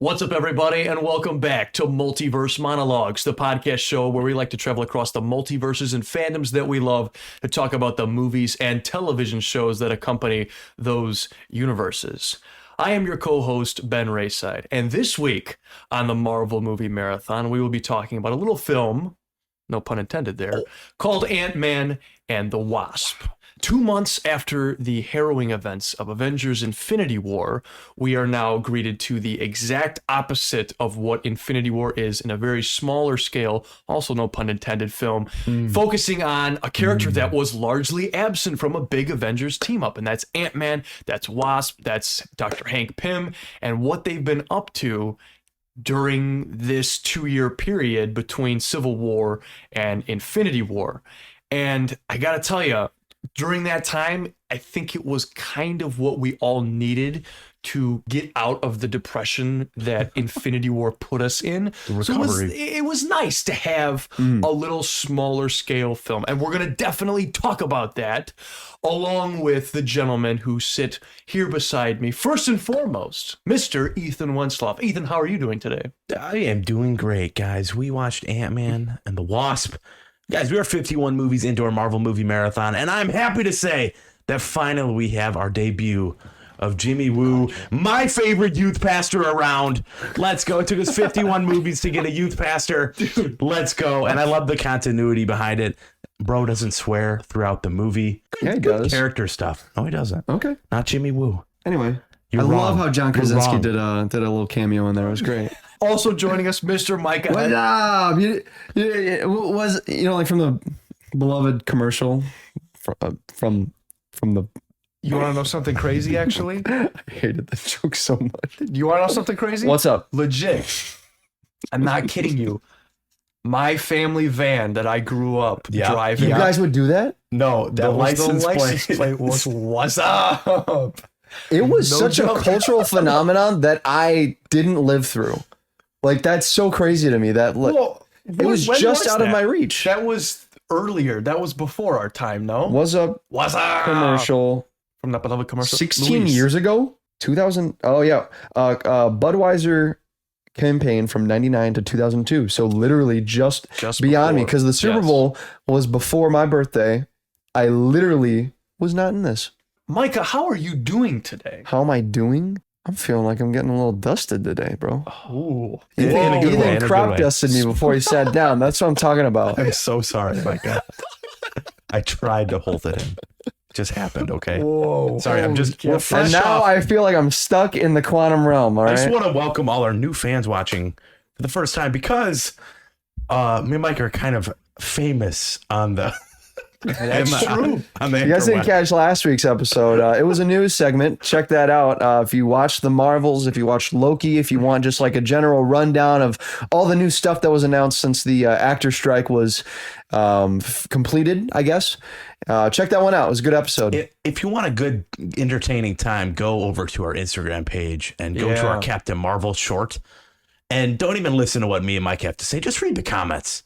What's up, everybody, and welcome back to Multiverse Monologues, the podcast show where we like to travel across the multiverses and fandoms that we love to talk about the movies and television shows that accompany those universes. I am your co-host, Ben Rayside, and this week on the Marvel Movie Marathon, we will be talking about a little film, no pun intended there, called Antman and the Wasp. 2 months after the harrowing events of Avengers Infinity War, we are now greeted to the exact opposite of what Infinity War is in a very smaller scale, also no pun intended, film, focusing on a character that was largely absent from a big Avengers team up, and that's Antman, that's Wasp, that's Dr. Hank Pym, and what they've been up to during this 2-year period between Civil War and Infinity War. And I gotta tell you, during that time, I think it was kind of what we all needed to get out of the depression that Infinity War put us in. So it was nice to have a little smaller scale film. And we're going to definitely talk about that along with the gentlemen who sit here beside me. First and foremost, Mr. Ethan Wensloff. Ethan, how are you doing today? I am doing great, guys. We watched Antman and the Wasp. Guys, we are 51 movies into our Marvel movie marathon, and I'm happy to say that finally we have our debut of Jimmy Woo, my favorite youth pastor around. Let's go. It took us 51 movies to get a youth pastor. Let's go. And I love the continuity behind it. Bro doesn't swear throughout the movie. Yeah, he does. Character stuff. No, he doesn't. Okay. Not Jimmy Woo. Anyway, You're I wrong. love how John You're Krasinski wrong. did a little cameo in there. It was great. Also joining us, Mr. Micah. What up? It was like from the beloved commercial from the. You want to know something crazy, actually? I hated the joke so much. You want to know something crazy? What's up? Legit. I'm not kidding you. My family van that I grew up driving. You guys would do that? No, that license plate was what's up? It was No such joke. a cultural phenomenon that I didn't live through. Like, that's so crazy to me that Well, it was when just out of that? my reach. That was earlier. That was before our time, no? Was a What's up? commercial From that beloved commercial. 16 Luis. years ago? 2000. Oh, yeah. Budweiser campaign from 99 to 2002. So literally just beyond me, before. because the Super Yes. Bowl was before my birthday. I literally was not in this. Micah, how are you doing today? How am I doing? I'm feeling like I'm getting a little dusted today, bro. Ooh. In a good way, in a Ethan good crop way. dusted me before he sat down. That's what I'm talking about. I'm so sorry, my God. I tried to hold it in. It just happened, okay? Whoa. Sorry, I'm just we're And fresh now off. I feel like I'm stuck in the quantum realm, all I just right? want to welcome all our new fans watching for the first time because me and Mike are kind of famous on the That's true. on the You guys didn't interweb. catch last week's episode. It was a news segment. Check that out. If you watch the Marvels, if you watch Loki, if you want just like a general rundown of all the new stuff that was announced since the actor strike was completed, I guess. Check that one out. It was a good episode. If you want a good, entertaining time, go over to our Instagram page and go to our Captain Marvel short. And don't even listen to what me and Mike have to say. Just read the comments.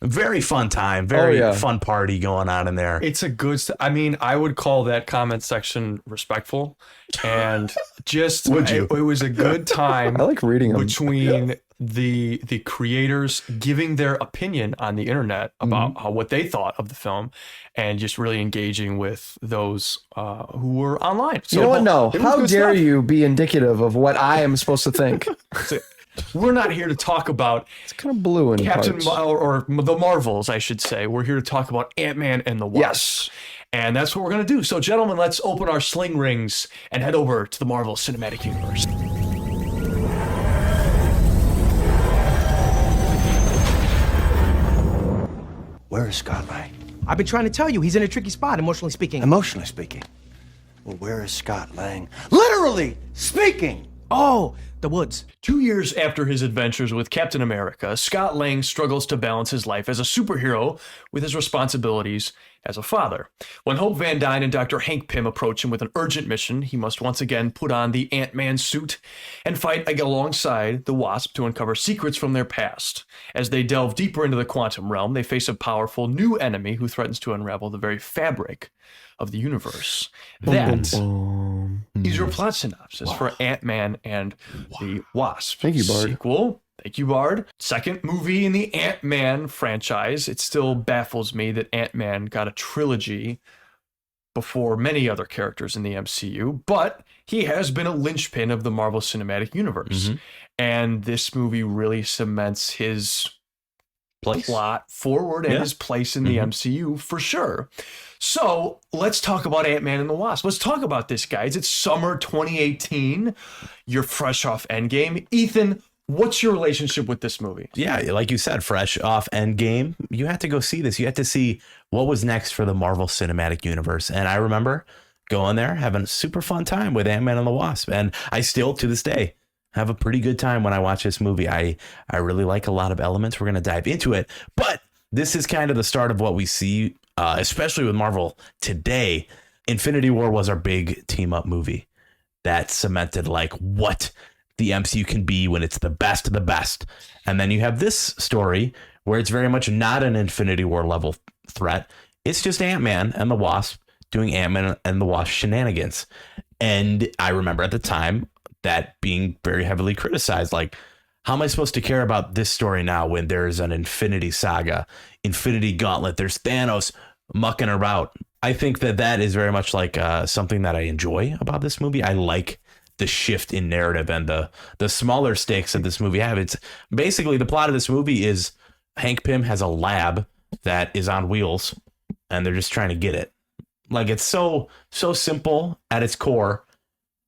Very fun time. Very fun party going on in there. It's a good. I mean, I would call that comment section respectful, and just Would you? It was a good time. I like reading them. between the creators giving their opinion on the internet about what they thought of the film, and just really engaging with those who were online. So You know what? No. it was How good dare stuff. you be indicative of what I am supposed to think? We're not here to talk about It's kind of blue in Captain parts. or the Marvels, I should say. We're here to talk about Ant-Man and the Wasp. Yes. And that's what we're going to do. So, gentlemen, let's open our sling rings and head over to the Marvel Cinematic Universe. Where is Scott Lang? I've been trying to tell you, he's in a tricky spot, emotionally speaking. Emotionally speaking. Well, where is Scott Lang? Literally speaking! Oh, the woods. 2 years after his adventures with Captain America, Scott Lang struggles to balance his life as a superhero with his responsibilities as a father. When Hope Van Dyne and Dr. Hank Pym approach him with an urgent mission, he must once again put on the Ant-Man suit and fight alongside the Wasp to uncover secrets from their past. As they delve deeper into the quantum realm, they face a powerful new enemy who threatens to unravel the very fabric of the universe. That Here's your plot synopsis for Ant-Man and the Wasp. Thank you, Bard. Sequel. Thank you, Bard. Second movie in the Ant-Man franchise. It still baffles me that Ant-Man got a trilogy before many other characters in the MCU, but he has been a linchpin of the Marvel Cinematic Universe. And this movie really cements his plot forward and his place in the MCU for sure. So let's talk about Ant-Man and the Wasp. Let's talk about this, guys. It's summer 2018. You're fresh off Endgame. Ethan, what's your relationship with this movie? Yeah, like you said, fresh off Endgame, you had to go see this. You had to see what was next for the Marvel Cinematic Universe. And I remember going there, having a super fun time with Ant-Man and the Wasp. And I still, to this day, have a pretty good time when I watch this movie. I really like a lot of elements. We're going to dive into it. But this is kind of the start of what we see, especially with Marvel today. Infinity War was our big team up movie that cemented like what the MCU can be when it's the best of the best. And then you have this story where it's very much not an Infinity War level threat. It's just Ant-Man and the Wasp doing Ant-Man and the Wasp shenanigans. And I remember at the time that being very heavily criticized. Like, how am I supposed to care about this story now when there's an Infinity Saga, Infinity Gauntlet, there's Thanos mucking about? I think that is very much like something that I enjoy about this movie. I like the shift in narrative and the smaller stakes that this movie have. It's basically the plot of this movie is Hank Pym has a lab that is on wheels and they're just trying to get it. Like, it's so simple at its core.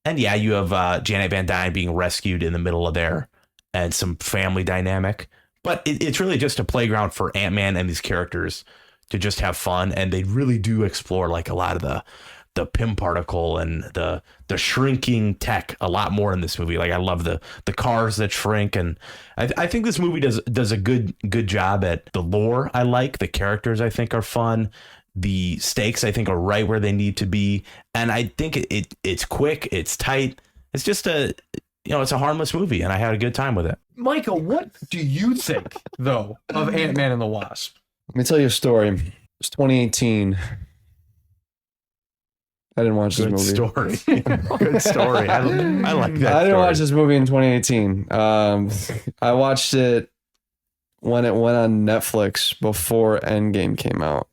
And yeah, you have Janet Van Dyne being rescued in the middle of there and some family dynamic. But it's really just a playground for Ant-Man and these characters to just have fun. And they really do explore like a lot of the Pym particle and the shrinking tech a lot more in this movie. Like, I love the cars that shrink. And I think this movie does a good job at the lore. I like the characters. I think are fun. The stakes, I think, are right where they need to be. And I think it's quick. It's tight. It's just it's a harmless movie. And I had a good time with it. Michael, what do you think, though, of Ant-Man and the Wasp? Let me tell you a story. It's 2018. I didn't watch this movie. Story. Good story. I like that. I didn't watch this movie in 2018. I watched it when it went on Netflix before Endgame came out.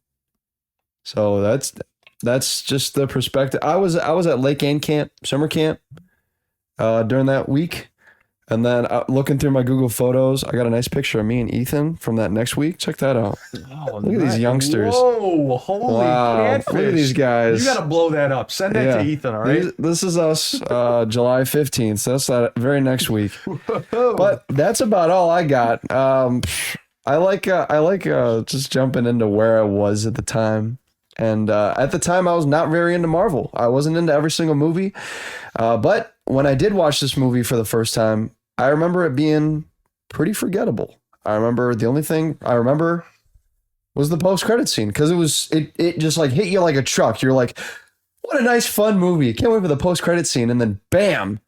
So that's just the perspective. I was at Lake Ann camp, summer camp, during that week. And then looking through my Google Photos, I got a nice picture of me and Ethan from that next week. Check that out. Oh, look at these youngsters. Whoa, holy catfish. Look at these guys. You got to blow that up. Send that to Ethan, all right? This is us, July 15th. So that's that very next week. But that's about all I got. I like just jumping into where I was at the time. And at the time, I was not very into Marvel. I wasn't into every single movie. But when I did watch this movie for the first time, I remember it being pretty forgettable. I remember the only thing I remember was the post-credit scene, because it just like hit you like a truck. You're like, what a nice, fun movie. Can't wait for the post-credit scene. And then bam,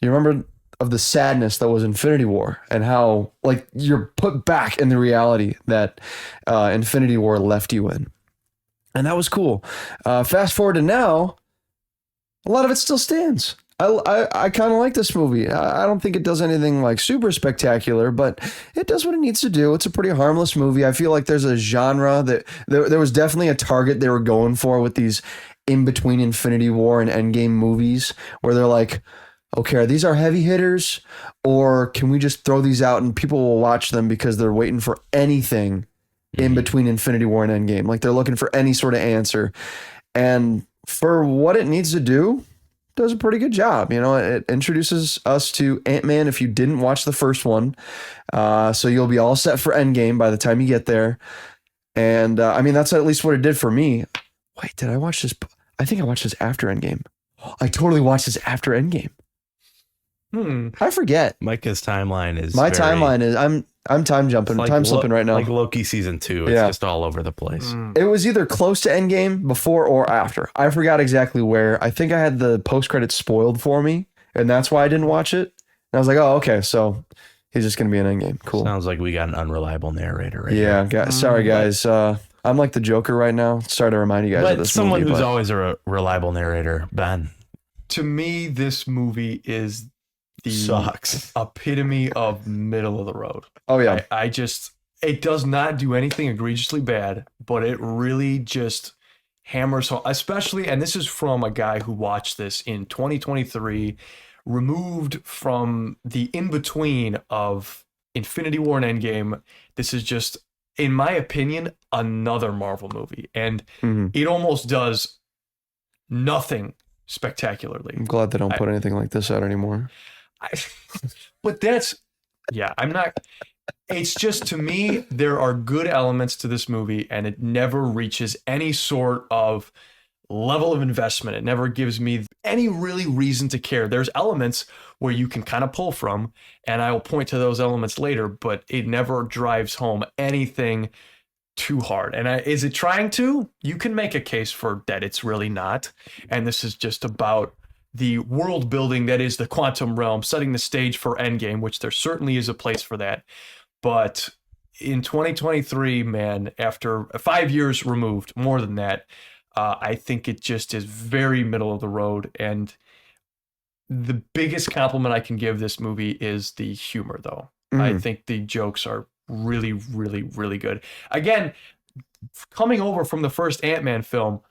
you remember of the sadness that was Infinity War and how like you're put back in the reality that Infinity War left you in. And that was cool. Fast forward to now, a lot of it still stands. I kind of like this movie. I don't think it does anything like super spectacular, but it does what it needs to do. It's a pretty harmless movie. I feel like there's a genre that there was definitely a target they were going for with these in between Infinity War and Endgame movies, where they're like, okay, are these our heavy hitters, or can we just throw these out and people will watch them because they're waiting for anything in between Infinity War and Endgame? Like, they're looking for any sort of answer. And for what it needs to do, does a pretty good job. You know, it introduces us to Ant-Man if you didn't watch the first one. So you'll be all set for Endgame by the time you get there. And I mean, that's at least what it did for me. Wait, did I watch this? I think I watched this after Endgame. I totally watched this after Endgame. I forget. Micah's timeline is timeline is I'm time jumping, like time slipping right now. Like Loki season 2. It's just all over the place. It was either close to Endgame, before or after. I forgot exactly where. I think I had the post credits spoiled for me, and that's why I didn't watch it. And I was like, oh, okay, so he's just gonna be in Endgame. Cool. Sounds like we got an unreliable narrator right here. Yeah, sorry guys. I'm like the Joker right now. Sorry to remind you guys of this someone movie, who's always a reliable narrator, Ben. To me, this movie is the Sucks. epitome of middle of the road. Oh yeah. I just, it does not do anything egregiously bad, but it really just hammers home, especially, and this is from a guy who watched this in 2023, removed from the in-between of Infinity War and Endgame. This is just, in my opinion, another Marvel movie. And it almost does nothing spectacularly. I'm glad they don't put anything like this out anymore. But that's, yeah, I'm not, it's just, to me, there are good elements to this movie and it never reaches any sort of level of investment. It never gives me any really reason to care. There's elements where you can kind of pull from, and I will point to those elements later, but it never drives home anything too hard. And is it trying to? You can make a case for that it's really not. And this is just about the world building that is the quantum realm, setting the stage for Endgame, which there certainly is a place for that. But in 2023, man, after 5 years removed, more than that, I think it just is very middle of the road. And the biggest compliment I can give this movie is the humor, though. I think the jokes are really, really, really good. Again, coming over from the first Ant-Man film,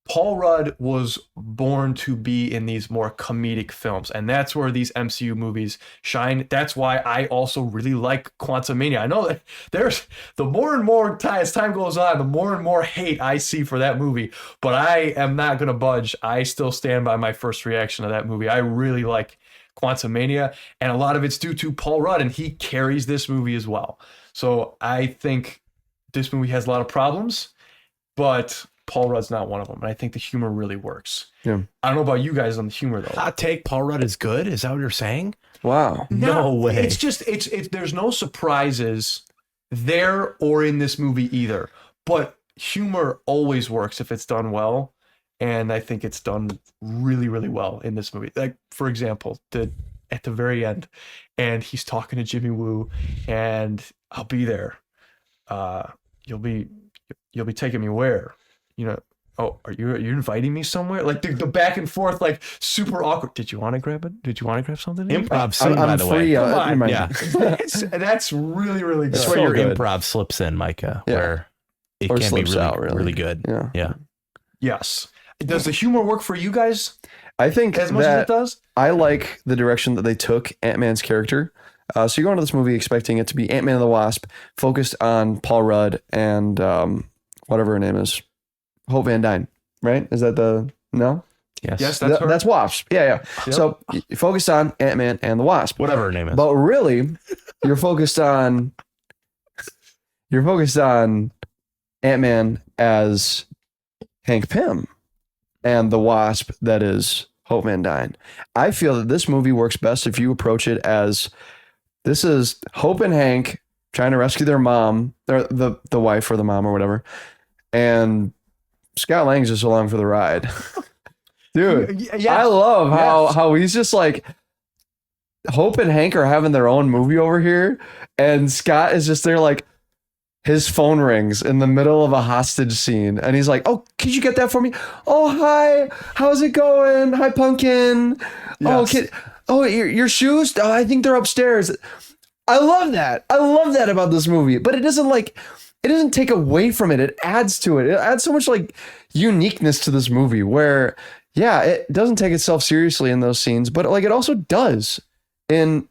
Paul Rudd was born to be in these more comedic films, and that's where these MCU movies shine. That's why I also really like Quantumania. I know that there's the more and more time, as time goes on, the more and more hate I see for that movie, but I am not going to budge. I still stand by my first reaction to that movie. I really like Quantumania, and a lot of it's due to Paul Rudd, and he carries this movie as well. So I think this movie has a lot of problems, but Paul Rudd's not one of them, and I think the humor really works. Yeah. I don't know about you guys on the humor though. Hot take: Paul Rudd is good. Is that what you're saying? Wow. No way. It's just it's there's no surprises there or in this movie either. But humor always works if it's done well, and I think it's done really, really well in this movie. Like, for example, at the very end, and he's talking to Jimmy Woo, and I'll be there. You'll be taking me where? You know, oh, are you inviting me somewhere? Like the back and forth, like super awkward. Did you want to grab it? Did you want to grab something? Improv scene, by I'm the free. way. Come on. Yeah. That's really, really good. That's where so your good. improv slips in, Micah, Yeah. where it Or can be slips really, out, really. really good. Yeah. Yeah. Yes. Does the humor work for you guys I think as much as that it does? I like the direction that they took Ant-Man's character. So you go into this movie expecting it to be Ant-Man and the Wasp, focused on Paul Rudd and whatever her name is, Hope Van Dyne, right? Is that no? Yes, that's her. That's Wasp. Yeah. Yep. So you focus on Ant-Man and the Wasp. Whatever her name is. But really, you're focused on Ant-Man as Hank Pym and the Wasp that is Hope Van Dyne. I feel that this movie works best if you approach it as this is Hope and Hank trying to rescue their mom, or the wife or the mom or whatever, and Scott Lang's just along for the ride. Dude, Yes. I love Yes. how he's just like, Hope and Hank are having their own movie over here, and Scott is just there like, his phone rings in the middle of a hostage scene, and he's like, "Oh, could you get that for me? Oh, hi, how's it going? Hi, Pumpkin. Oh, Yes. your shoes? Oh, I think they're upstairs." I love that. I love that about this movie, but it doesn't take away from it. It adds to it. It adds so much like uniqueness to this movie where, yeah, it doesn't take itself seriously in those scenes, but like it also does in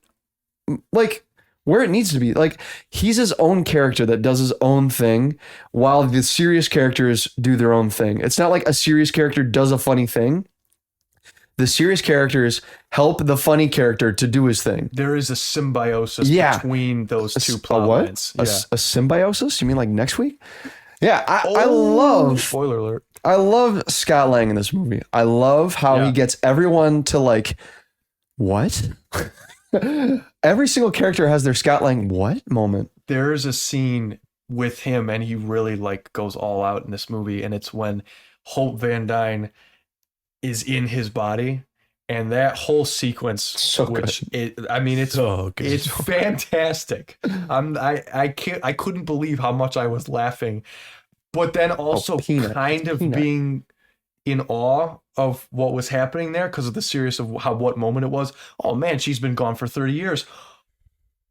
like where it needs to be. Like he's his own character that does his own thing while the serious characters do their own thing. It's not like a serious character does a funny thing. The serious characters help the funny character to do his thing. There is a symbiosis Yeah. between those two A plot what? lines. A symbiosis? You mean like next week? Yeah, I love Spoiler alert. I love Scott Lang in this movie. I love how Yeah. he gets everyone to like, what? Every single character has their Scott Lang what moment. There's a scene with him, and he really like goes all out in this movie, and it's when Hope Van Dyne is in his body, and that whole sequence, So which it's So good. it's fantastic. I couldn't believe how much I was laughing, but then also Peanut. kind of Peanut. being in awe of what was happening there because of the serious of what moment it was. Oh man, she's been gone for 30 years.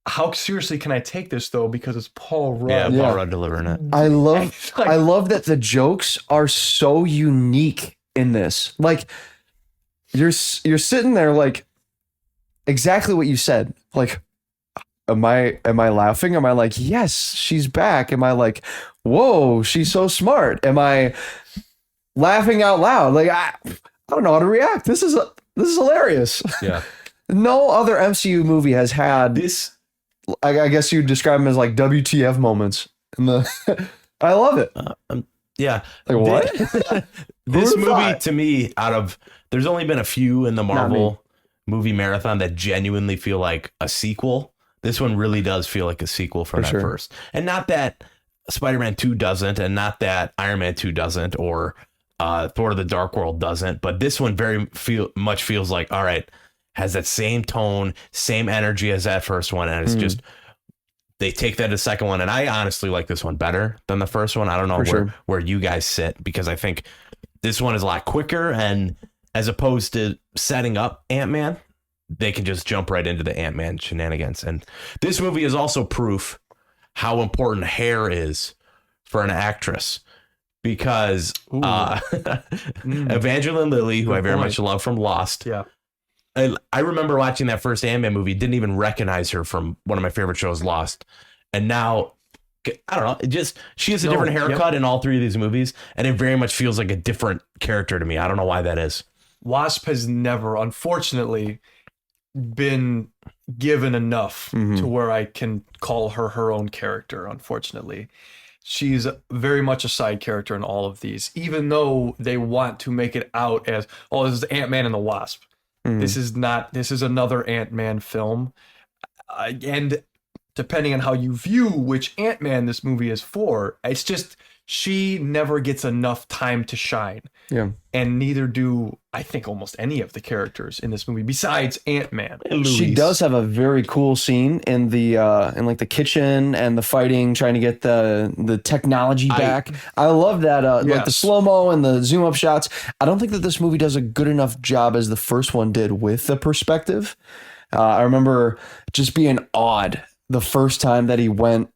How seriously can I take this though? Because it's Paul Rudd. Paul Rudd delivering it. I love that the jokes are so unique in this. Like you're sitting there like exactly what you said. Like, am I laughing? Am I like, yes, she's back? Am I like, whoa, she's so smart? Am I laughing out loud? Like I don't know how to react. This is hilarious. Yeah. No other MCU movie has had This I guess you'd describe them as like WTF moments. I love it. yeah. Like what? This Who'd have movie thought? to me, there's only been a few in the Marvel movie marathon that genuinely feel like a sequel. This one really does feel like a sequel from that sure. first. And not that Spider-Man 2 doesn't, and not that Iron Man 2 doesn't, or Thor: The Dark World doesn't, but this one very much feels like, all right, has that same tone, same energy as that first one, and it's just they take that to the second one, and I honestly like this one better than the first one. I don't know where you guys sit, because I think this one is a lot quicker, and as opposed to setting up Ant-Man, they can just jump right into the Ant-Man shenanigans. And this movie is also proof how important hair is for an actress, because Evangeline Lilly, who I very much love from Lost, I remember watching that first Ant-Man movie, didn't even recognize her from one of my favorite shows, Lost. And now, I don't know, she has a different haircut in all three of these movies, and it very much feels like a different character to me. I don't know why that is. Wasp has never, unfortunately, been given enough to where I can call her own character, unfortunately. She's very much a side character in all of these, even though they want to make it out as, oh, this is Ant-Man and the Wasp. This is not, this is another Ant-Man film. And depending on how you view which Ant-Man this movie is for, it's just, she never gets enough time to shine. Yeah. And neither do, I think, almost any of the characters in this movie besides Ant-Man. She does have a very cool scene in the in like the kitchen and the fighting, trying to get the technology back. I love that like the slow-mo and the zoom up shots. I don't think that this movie does a good enough job as the first one did with the perspective. I remember just being awed the first time that he went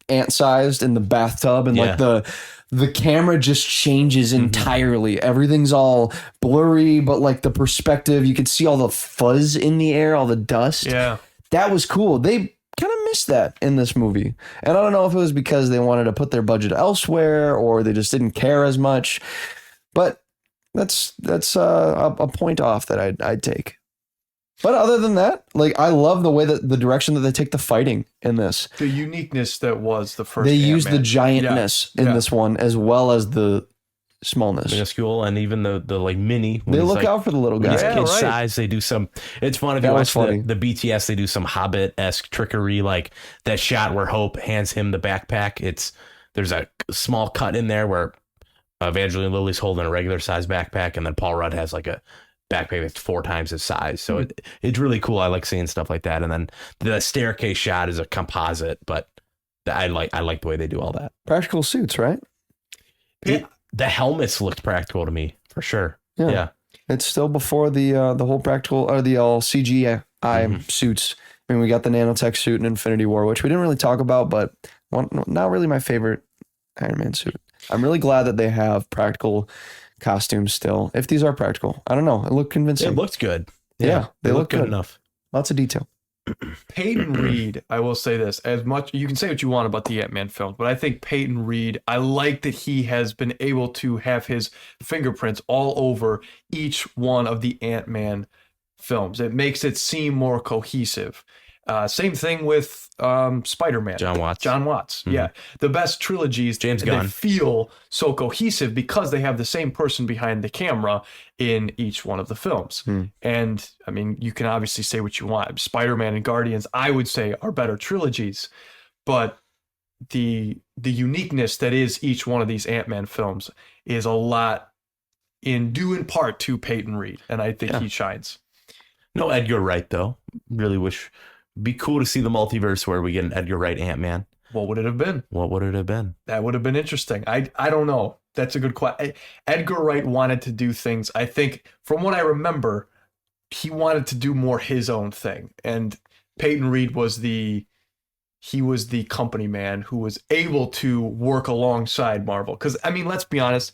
ant-sized in the bathtub, and like the camera just changes entirely. Everything's all blurry, but like the perspective, you could see all the fuzz in the air, all the dust. Yeah. That was cool. They kind of missed that in this movie. And I don't know if it was because they wanted to put their budget elsewhere or they just didn't care as much. But that's a point off that I'd take. But other than that, like, I love the way that the direction that they take the fighting in this. The uniqueness that was the first They Ant-Man. use the giantness in this one as well as the smallness. Minuscule, and even the like mini. They look out for the little guy. Kid size. They do some. It's fun if you watch the BTS. They do some Hobbit-esque trickery, like that shot where Hope hands him the backpack. There's a small cut in there where Evangeline Lilly's holding a regular size backpack, and then Paul Rudd has like a backpack that's 4 times his size. So it's really cool. I like seeing stuff like that. And then the staircase shot is a composite, but I like the way they do all that. Practical suits, right? The helmets looked practical to me for sure. Yeah. It's still before the whole practical or the all CGI suits. I mean, we got the nanotech suit in Infinity War, which we didn't really talk about, but not really my favorite Iron Man suit. I'm really glad that they have practical costumes still. If these are practical, I don't know. It looked convincing. It looked good. Yeah, they look good enough. Lots of detail. Peyton Reed, I will say this, as much, you can say what you want about the Ant-Man films, but I think Peyton Reed, I like that he has been able to have his fingerprints all over each one of the Ant-Man films. It makes it seem more cohesive. Same thing with Spider-Man. John Watts. Yeah. The best trilogies, James Gunn, they feel so cohesive because they have the same person behind the camera in each one of the films. And I mean, you can obviously say what you want. Spider-Man and Guardians, I would say, are better trilogies, but the uniqueness that is each one of these Ant-Man films is a lot due in part to Peyton Reed, and I think he shines. No Edgar Wright though. Really wish. Be cool to see the multiverse where we get an Edgar Wright Ant-Man. What would it have been? What would it have been? That would have been interesting. I don't know. That's a good question. Edgar Wright wanted to do things. I think, from what I remember, he wanted to do more his own thing, and Peyton Reed was the company man who was able to work alongside Marvel. Because I mean, let's be honest,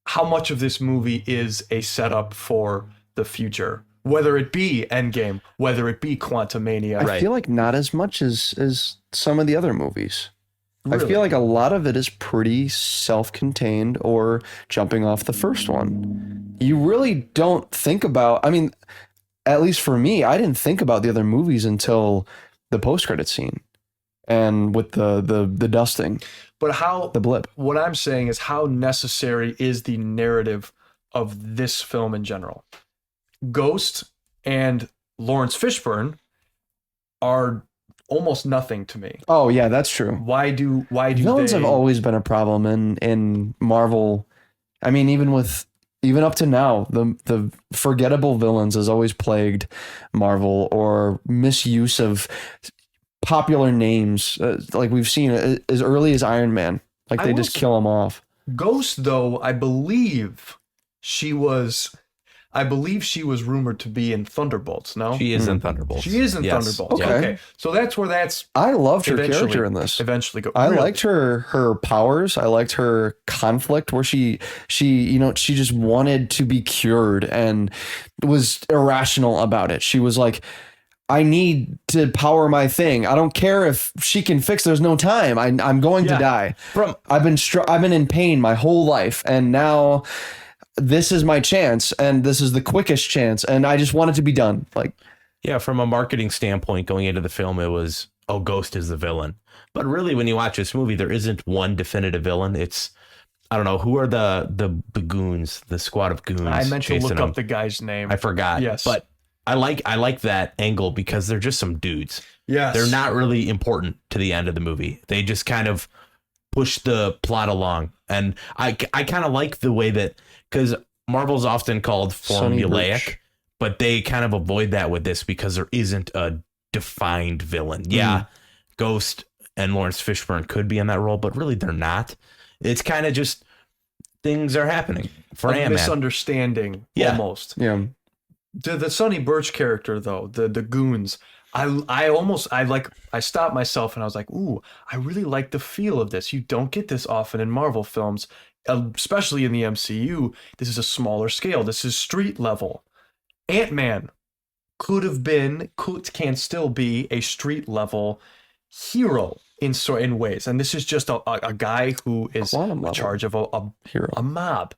how much of this movie is a setup for the future? Whether it be Endgame, whether it be Quantumania. I feel like not as much as some of the other movies. I Really? feel like a lot of it is pretty self-contained or jumping off the first one. You really don't think about, I mean, at least for me, I didn't think about the other movies until the post-credit scene and with the dusting, But how the blip. what I'm saying is, how necessary is the narrative of this film in general? Ghost and Lawrence Fishburne are almost nothing to me. Oh yeah, that's true. Why do Villains they, have always been a problem in Marvel. I mean, even up to now, the forgettable villains has always plagued Marvel, or misuse of popular names, like we've seen as early as Iron Man. Like I they will just say- kill him off. Ghost, though, I believe she was rumored to be in Thunderbolts, no? She is in Thunderbolts. She is in Yes. Thunderbolts. Okay. Okay. So that's where that's I loved her eventually character in this. Eventually go. I Really? liked her powers. I liked her conflict where she she just wanted to be cured and was irrational about it. She was like, I need to power my thing. I don't care if she can fix. There's no time. I'm going to die. I've been in pain my whole life, and now this is my chance, and this is the quickest chance, and I just want it to be done. Like, Yeah, from a marketing standpoint, going into the film, it was, oh, Ghost is the villain. But really, when you watch this movie, there isn't one definitive villain. It's, I don't know, who are the goons, the squad of goons. I meant to chasing look them? up the guy's name. I forgot. Yes. But I like that angle because they're just some dudes. Yes. They're not really important to the end of the movie. They just kind of push the plot along. And I kind of like the way that, because Marvel's often called Sonny formulaic, Birch. but they kind of avoid that with this because there isn't a defined villain. Yeah, Ghost and Lawrence Fishburne could be in that role, but really they're not. It's kind of just things are happening for a Antman. misunderstanding, Yeah. almost. yeah, The Sonny Birch character, though, the goons, I stopped myself and I was like, ooh, I really like the feel of this. You don't get this often in Marvel films, especially in the MCU. This is a smaller scale. This is street level. Ant-Man can still be a street level hero in ways. And this is just a guy who is Quantum in level charge of hero. a mob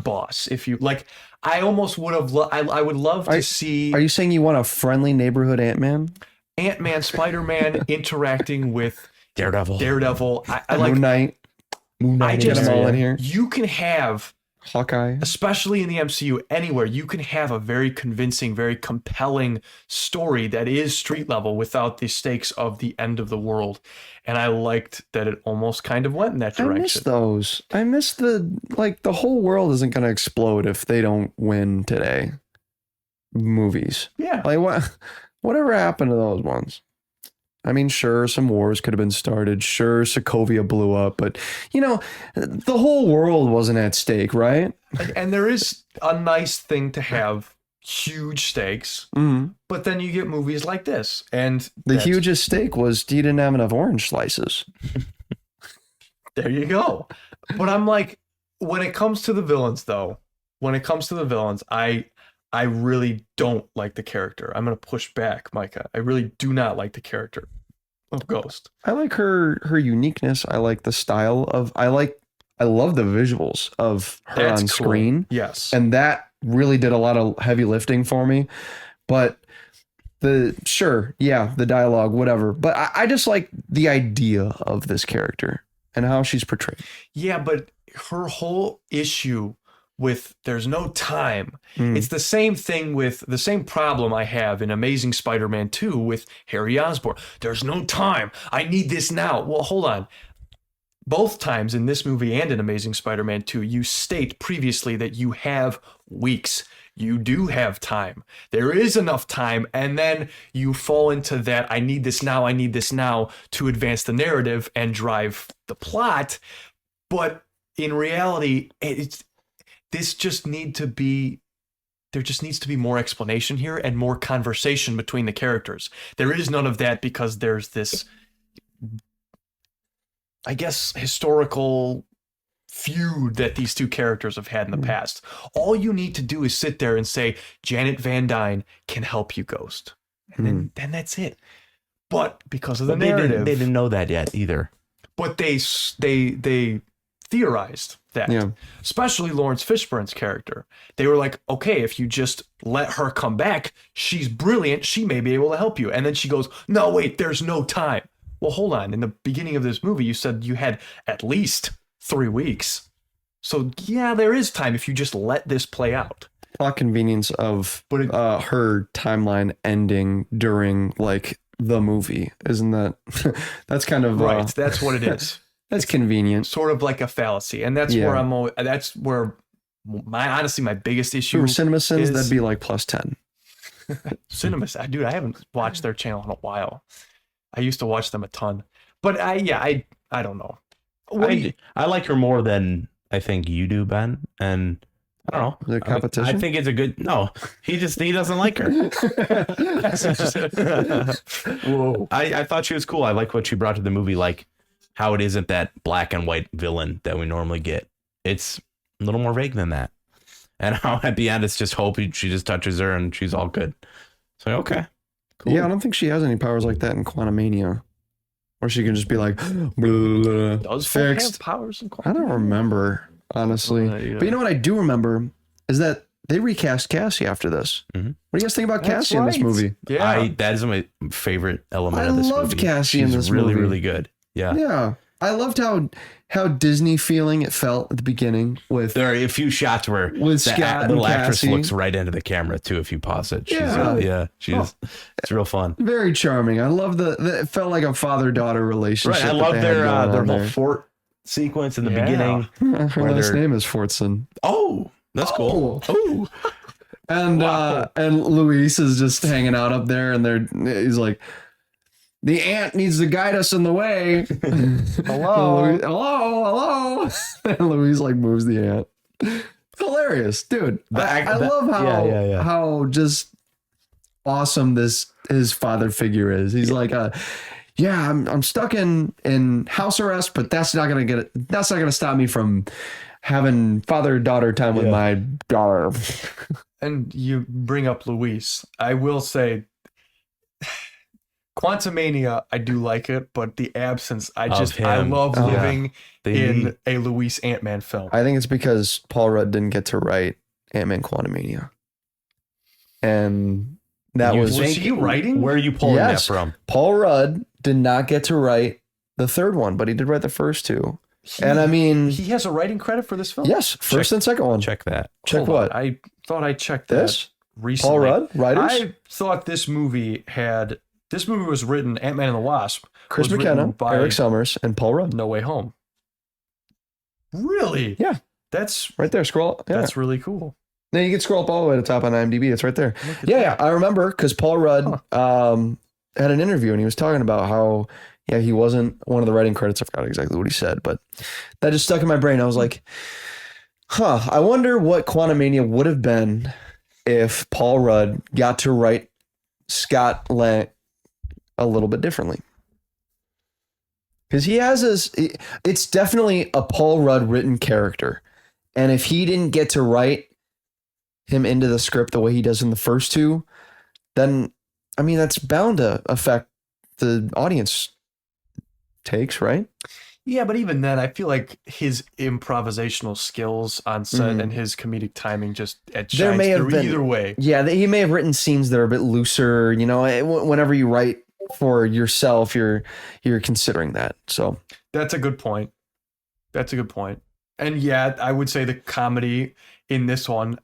boss. If you like, I almost would have, I would love to see Are you saying you want a friendly neighborhood Ant-Man? Ant-Man, Spider-Man interacting with Daredevil. I like, Moon Knight. I Get just, them all in here. you can have, Hawkeye. especially in the MCU, anywhere, you can have a very convincing, very compelling story that is street level without the stakes of the end of the world. And I liked that it almost kind of went in that I direction. miss those. I miss the whole world isn't going to explode if they don't win today. Movies. Yeah. Like whatever happened to those ones? I mean, sure, some wars could have been started. Sure, Sokovia blew up, but the whole world wasn't at stake, right? And there is a nice thing to have huge stakes, but then you get movies like this. And The that's- hugest stake was you didn't have enough orange slices. There you go. But I'm like, when it comes to the villains, though, I really don't like the character. I'm going to push back, Micah. I really do not like the character of Ghost. I like her uniqueness. I like the style of. I love the visuals of her That's on cool. screen. Yes. And that really did a lot of heavy lifting for me. But the dialogue, whatever. But I just like the idea of this character and how she's portrayed. Yeah, but her whole issue with there's no time. It's the same thing with the same problem I have in Amazing Spider-Man 2 with Harry Osborn. There's no time. I need this now. Well, hold on. Both times in this movie and in Amazing Spider-Man 2, you state previously that you have weeks. You do have time. There is enough time. And then you fall into that, I need this now to advance the narrative and drive the plot. But in reality, this just need to be. There just needs to be more explanation here and more conversation between the characters. There is none of that because there's this, I guess, historical feud that these two characters have had in the past. All you need to do is sit there and say, Janet Van Dyne can help you, Ghost. And then that's it. But because of the narrative... They didn't know that yet either. But they theorized that. Yeah. Especially Lawrence Fishburne's character. They were like, okay, if you just let her come back, she's brilliant, she may be able to help you. And then she goes, no, wait, there's no time. Well, hold on. In the beginning of this movie, you said you had at least 3 weeks. So, yeah, there is time if you just let this play out. Plot convenience of her timeline ending during, like, the movie. Isn't that... that's kind of... Right, that's what it is. That's convenient. Sort of like a fallacy. And that's where that's where my biggest issue For CinemaSins, is. that'd be like +10. CinemaSins, dude, I haven't watched their channel in a while. I used to watch them a ton. But I don't know. I like her more than I think you do, Ben. And I don't know. Is there competition? I think it's a good... No, he doesn't like her. Whoa. I thought she was cool. I like what she brought to the movie, like how it isn't that black and white villain that we normally get. It's a little more vague than that. And how at the end it's just hope she just touches her and she's all good. So okay, cool. Yeah, I don't think she has any powers like that in Quantumania. Or she can just be like, blah, blah, blah, Does Folk have fixed. powers in I don't remember, honestly. Yeah. But you know what I do remember is that they recast Cassie after this. Mm-hmm. What do you guys think about That's Cassie in this right. movie? Yeah. That is my favorite element I of this love movie. Cassie in She's this really, movie. really good. Yeah. Yeah. I loved how Disney feeling it felt at the beginning with There are a few shots where With the Scott little and actress Cassie. looks right into the camera too. If you pause it, she's Yeah. it's real fun. very charming. I love it felt like a father-daughter relationship. Right, I that love they had their going on whole there. fort sequence in the Yeah. beginning. Her where last they're- name is Fortson. Oh, that's cool. Oh, And Luis is just hanging out up there, and he's like, the ant needs to guide us in the way. Hello. hello. And Luis like moves the ant. Hilarious, dude. I love how how just awesome his father figure is. He's like I'm stuck in house arrest, but that's not gonna stop me from having father-daughter time with my daughter. And you bring up Luis. I will say, Quantumania, I do like it, but the absence, I him. love Oh, living in a Luis Antman film. I think it's because Paul Rudd didn't get to write Ant-Man Quantumania. And that was he writing? Where are you pulling Yes. that from? Paul Rudd did not get to write the third one, but he did write the first two. And I mean, He has a writing credit for this film? yes, first and second one. Check that. Check Hold on. what? I thought I checked This? that recently. Paul Rudd, writers? I thought this movie was written, Ant-Man and the Wasp. Chris was written McKenna, by Eric Summers, and Paul Rudd. No Way Home. Really? Yeah. That's Right there, scroll. Yeah. that's really cool. Now you can scroll up all the way to the top on IMDb. It's right there. Yeah, I remember because Paul Rudd had an interview and he was talking about how he wasn't one of the writing credits. I forgot exactly what he said, but that just stuck in my brain. I was like, I wonder what Quantumania would have been if Paul Rudd got to write Scott Lang a little bit differently. Because he has it's definitely a Paul Rudd written character. And if he didn't get to write him into the script the way he does in the first two, then, I mean, that's bound to affect the audience takes, right? Yeah, but even then, I feel like his improvisational skills on set and his comedic timing just shines through either way. Yeah, he may have written scenes that are a bit looser. You know, whenever you write for yourself, you're considering that. So That's a good point. And yeah, I would say the comedy in this one,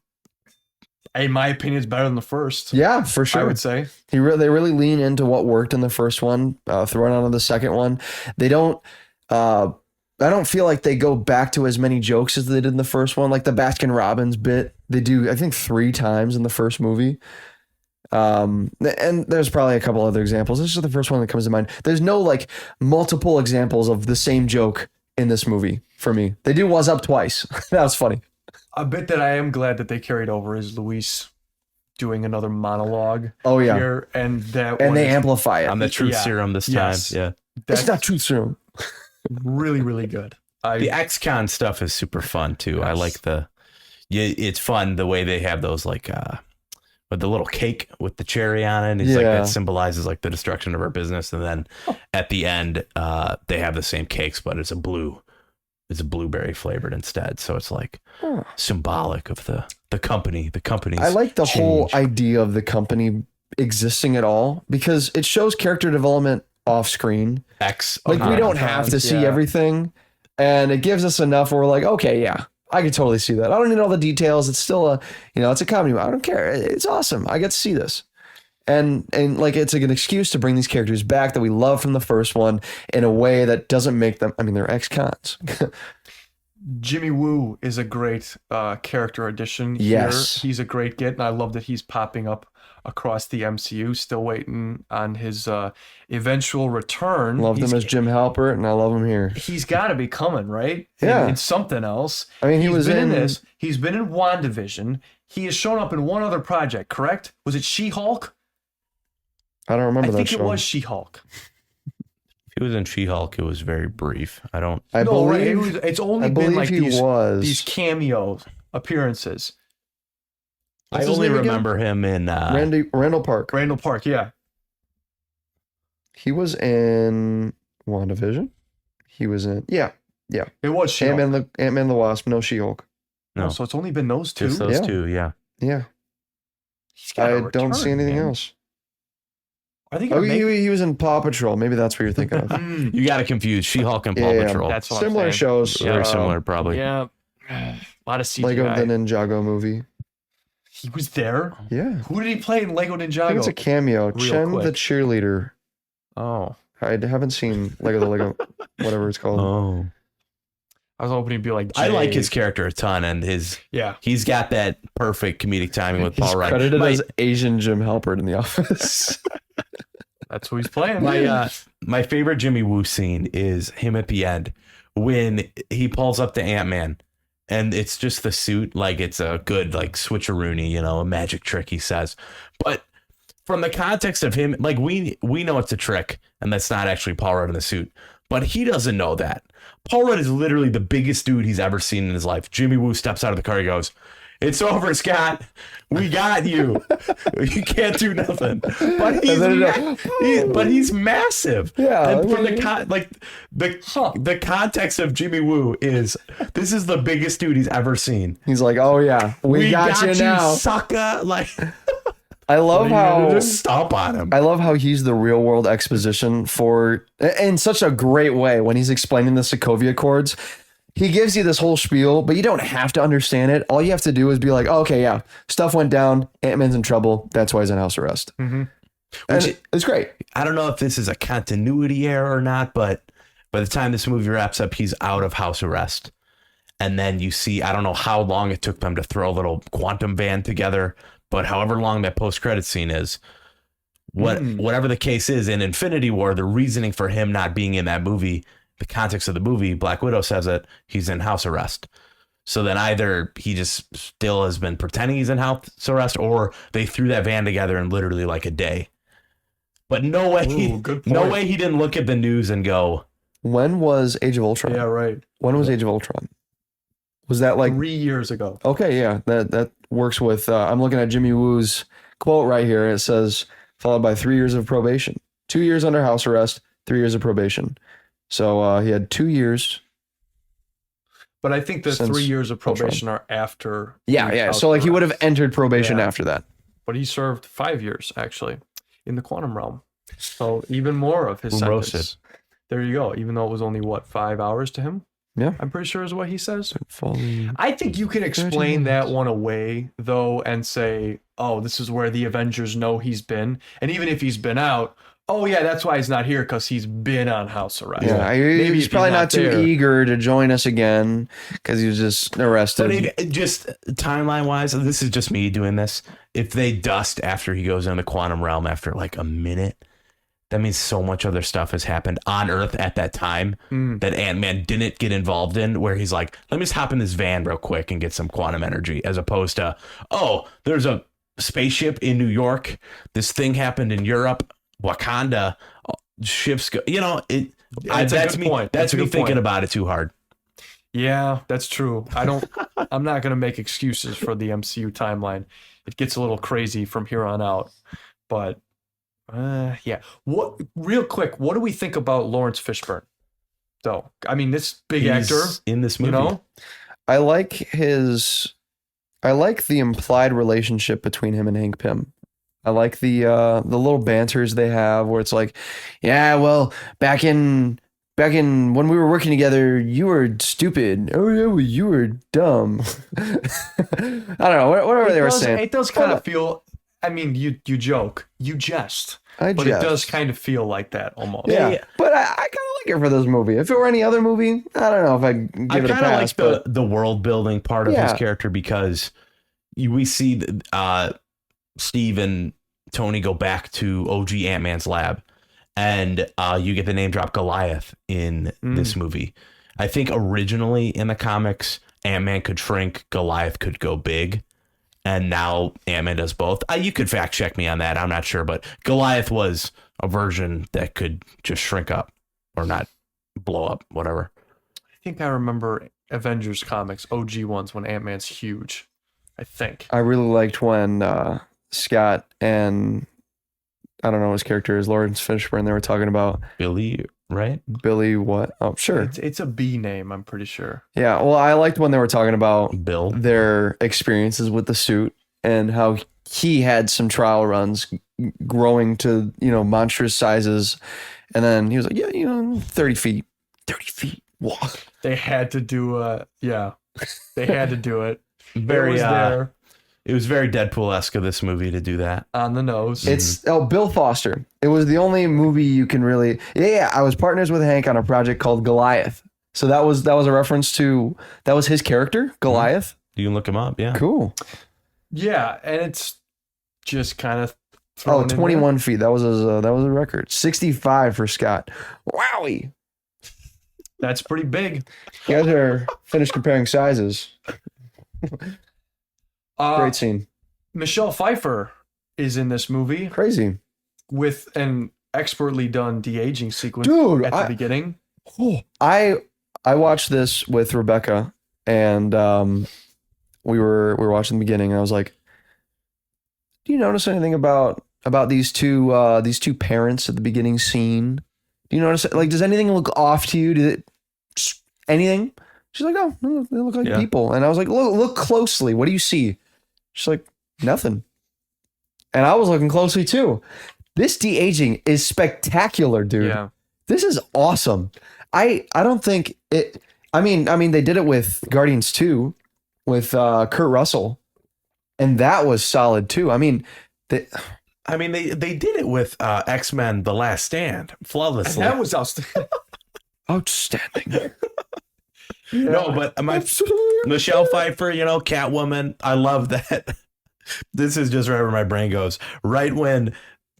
in my opinion, is better than the first. yeah, for sure. I would say. They really lean into what worked in the first one, throw it onto the second one. They don't. I don't feel like they go back to as many jokes as they did in the first one. Like the Baskin Robbins bit, they do, I think, 3 times in the first movie. And there's probably a couple other examples. This is the first one that comes to mind. There's no like multiple examples of the same joke in this movie for me. They do "Was Up" twice. That was funny. A bit that I am glad that they carried over is Luis doing another monologue. Oh, yeah. Here, and And they they amplify it. On the truth serum this time. Yes. Yeah. It's not truth serum. really, really good. The ex-con stuff is super fun too. Yes. I like it's fun the way they have those like with the little cake with the cherry on it. It's like Yeah. that symbolizes like the destruction of our business. And then at the end, they have the same cakes, but it's a blueberry flavored instead. So it's like symbolic of the company. The company's I like the whole change. idea of the company existing at all because it shows character development off screen. Like we don't have to see everything, and it gives us enough where we're like, okay, yeah, I can totally see that. I don't need all the details. It's still it's a comedy. I don't care. It's awesome. I get to see this. And like it's like an excuse to bring these characters back that we love from the first one in a way that doesn't make them. I mean, they're ex-cons. Jimmy Woo is a great character addition Yes. here. He's a great get, and I love that he's popping up across the MCU. Still waiting on his eventual return. Loved him as Jim Halpert, and I love him here. He's got to be coming, right? Yeah. In something else. I mean, He's was been in this. He's been in WandaVision. He has shown up in one other project, correct? Was it She-Hulk? I don't remember I that think show. it was She-Hulk. It was in She-Hulk. It was very brief. I don't. I No, right. believe. It's only I been believe like he these was. cameo appearances. I What's his only name again? remember him in. Randall Park. Randall Park, yeah. He was in WandaVision. He was in It was She-Hulk. Ant-Man the Wasp. No She-Hulk. No. So it's only been those two. Just those Yeah. two. Yeah. Yeah, He's gotta I don't see return, anything man. else. Are they Oh, gonna make... he was in Paw Patrol. Maybe that's what you're thinking of. Mm, You got to confuse She-Hulk and Paw Yeah, Patrol. that's what I'm Similar saying. shows. Very similar, probably. Yeah. A lot of CGI. Lego the Ninjago movie. He was there. Yeah, Who did he play in Lego I think it's a Ninjago? cameo. Real Chen the quick. cheerleader. Oh, I haven't seen Lego, whatever it's called. Oh. I was hoping he'd be like. I like Jay. his character a ton, and Yeah. he's got that perfect comedic timing with He's Paul Rudd. credited My- as Asian Jim Halpert in The Office. That's who he's playing. My favorite Jimmy Woo scene is him at the end when he pulls up to Antman, and it's just the suit, like it's a good like switcheroony, a magic trick, he says. But from the context of him, like we know it's a trick, and that's not actually Paul Rudd in the suit, but he doesn't know that. Paul Rudd is literally the biggest dude he's ever seen in his life. Jimmy Woo steps out of the car, he goes, "It's over, Scott. We got you. You can't do nothing." But he's massive. Yeah, And I from mean- the context of Jimmy Woo is this is the biggest dude he's ever seen. He's like, oh yeah, we got you now. sucker. Like I love how just stomp on him. I love how he's the real world exposition for in such a great way when he's explaining the Sokovia Accords. He gives you this whole spiel, but you don't have to understand it. All you have to do is be like, oh, okay, yeah, stuff went down. Ant-Man's in trouble. That's why he's on house arrest. Mm-hmm. And it's great. I don't know if this is a continuity error or not, but by the time this movie wraps up, he's out of house arrest. And then you see, I don't know how long it took them to throw a little quantum van together, but however long that post-credit scene is, whatever the case is, in Infinity War, the reasoning for him not being in that movie, the context of the movie, Black Widow says that he's in house arrest. So then either he just still has been pretending he's in house arrest, or they threw that van together in literally like a day. But no way, good no point. way he didn't look at the news and go, When was Age of Ultron? Yeah, right. When was Age of Ultron? Was that like 3 years ago. okay? Yeah, that works with. I'm looking at Jimmy Woo's quote right here. It says followed by 3 years of probation, 2 years under house arrest, 3 years of probation. So he had 2 years. But I think the Since 3 years of probation are after. Yeah, yeah. So like he would have entered probation after that. But he served 5 years actually in the quantum realm. So even more of his Boom sentence. roasted. There you go. Even though it was only 5 hours to him. Yeah. I'm pretty sure is what he says. Falling. I think you can explain that one away though and say, oh, this is where the Avengers know he's been. And even if he's been out, oh yeah, that's why he's not here, because he's been on house arrest. Yeah, Maybe he's if probably not too there. eager to join us again because he was just arrested. but just timeline wise, this is just me doing this. If they dust after he goes in the quantum realm after like a minute, that means so much other stuff has happened on Earth at that time that Ant-Man didn't get involved in, where he's like, let me just hop in this van real quick and get some quantum energy, as opposed to, oh, there's a spaceship in New York. This thing happened in Europe, Wakanda, ships go, that's me. Point. That's a me good thinking point. about it too hard. Yeah, that's true. I'm not going to make excuses for the MCU timeline. It gets a little crazy from here on out. But yeah. Real quick, what do we think about Lawrence Fishburne? Though, I mean, this big He's actor in this movie. You know? I like the implied relationship between him and Hank Pym. I like the little banters they have where it's like, yeah, well, back in when we were working together, you were stupid. Oh yeah, well, you were dumb. I don't know, whatever they were saying. It does kind of feel. I mean, you joke, you jest, but jest. it does kind of feel like that almost. Yeah. But I kind of like it for this movie. If it were any other movie, I don't know if I'd give it a I kind of pass. like the world building part of his Yeah. character, because we see Steve and Tony go back to OG Ant-Man's lab, and you get the name drop Goliath in this movie. I think originally in the comics, Ant-Man could shrink, Goliath could go big, and now Ant-Man does both. You could fact check me on that. I'm not sure, but Goliath was a version that could just shrink up or not blow up, whatever. I think I remember Avengers comics, OG ones, when Ant-Man's huge. I think. I really liked when Scott and I don't know what his character is, Lawrence Fishburne, they were talking about Billy, right? Billy what? Oh, sure. It's a B name, I'm pretty sure. Yeah, well, I liked when they were talking about Bill. their experiences with the suit and how he had some trial runs growing to, monstrous sizes. And then he was like, yeah, 30 feet. 30 feet. Walk. They had to do they had to do it. Very It was there It was very Deadpool-esque of this movie to do that. on the nose. It's Bill Foster. It was the only movie you can really. Yeah. I was partners with Hank on a project called Goliath. So that was a reference to that was his character, Goliath. You can look him up, yeah. Cool. Yeah, and it's just kind of Oh, 21 feet. That was a record. 65 for Scott. Wowie. That's pretty big. You guys are finished comparing sizes. Great scene. Michelle Pfeiffer is in this movie Crazy. with an expertly done de-aging sequence Dude, at the beginning. I watched this with Rebecca, and we were watching the beginning, and I was like, "Do you notice anything about these two parents at the beginning scene? Do you notice, like, does anything look off to you? Did it anything?" She's like, "No, they look like people." And I was like, "Look closely. What do you see?" She's like, "Nothing." And I was looking closely too. This de-aging is spectacular, dude. Yeah. This is awesome. I don't think it. I mean, they did it with Guardians 2 with Kurt Russell, and that was solid too. I mean, they did it with X-Men: The Last Stand flawlessly. That was outstanding. outstanding. No, but Michelle Pfeiffer, Catwoman. I love that. This is just wherever my brain goes. Right when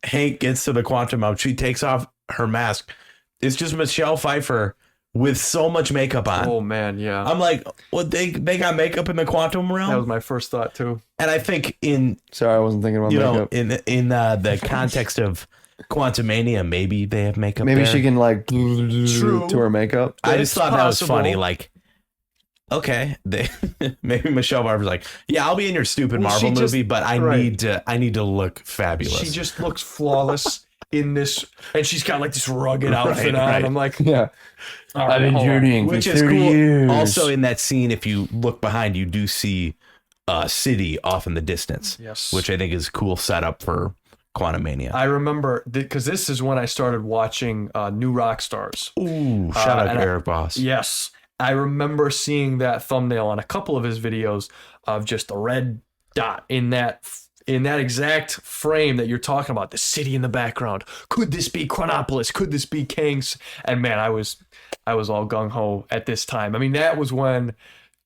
Hank gets to the quantum realm, she takes off her mask. It's just Michelle Pfeiffer with so much makeup on. Oh man, yeah. I'm like, well, they got makeup in the quantum realm. That was my first thought too. And I think in Sorry, I wasn't thinking about makeup. in the context of Quantumania, maybe they have makeup. Maybe there. she can like True. to her makeup. I just thought that was possible. funny. Like, okay, maybe Michelle Pfeiffer's like, yeah, I'll be in your stupid Well, Marvel she just- movie, but I need to look fabulous. She just looks flawless in this, and she's got like this rugged outfit on. right. I'm like, Yeah. all right, hold on. which is cool. Also, in that scene, if you look behind, you do see a city off in the distance. Yes. Which I think is cool setup for Quantumania. I remember because this is when I started watching New Rock Stars. Ooh, shout out and to Eric Boss. Yes, I remember seeing that thumbnail on a couple of his videos of just the red dot in that exact frame that you're talking about, the city in the background. Could this be Chronopolis? Could this be Kings? And man, I was all gung ho at this time. I mean, that was when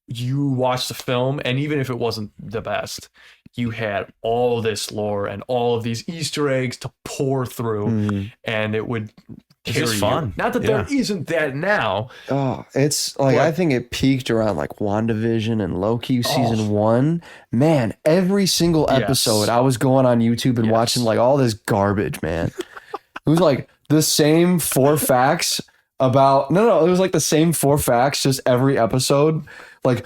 you watched the film, and even if it wasn't the best, you had all this lore and all of these Easter eggs to pour through, and it would It's carry just you. fun. Not that there isn't that now. Oh, it's like, I think it peaked around like WandaVision and Loki season 1. Man, every single episode, I was going on YouTube and watching like all this garbage, man. It was like the same 4 facts about, it was like the same 4 facts just every episode. Like,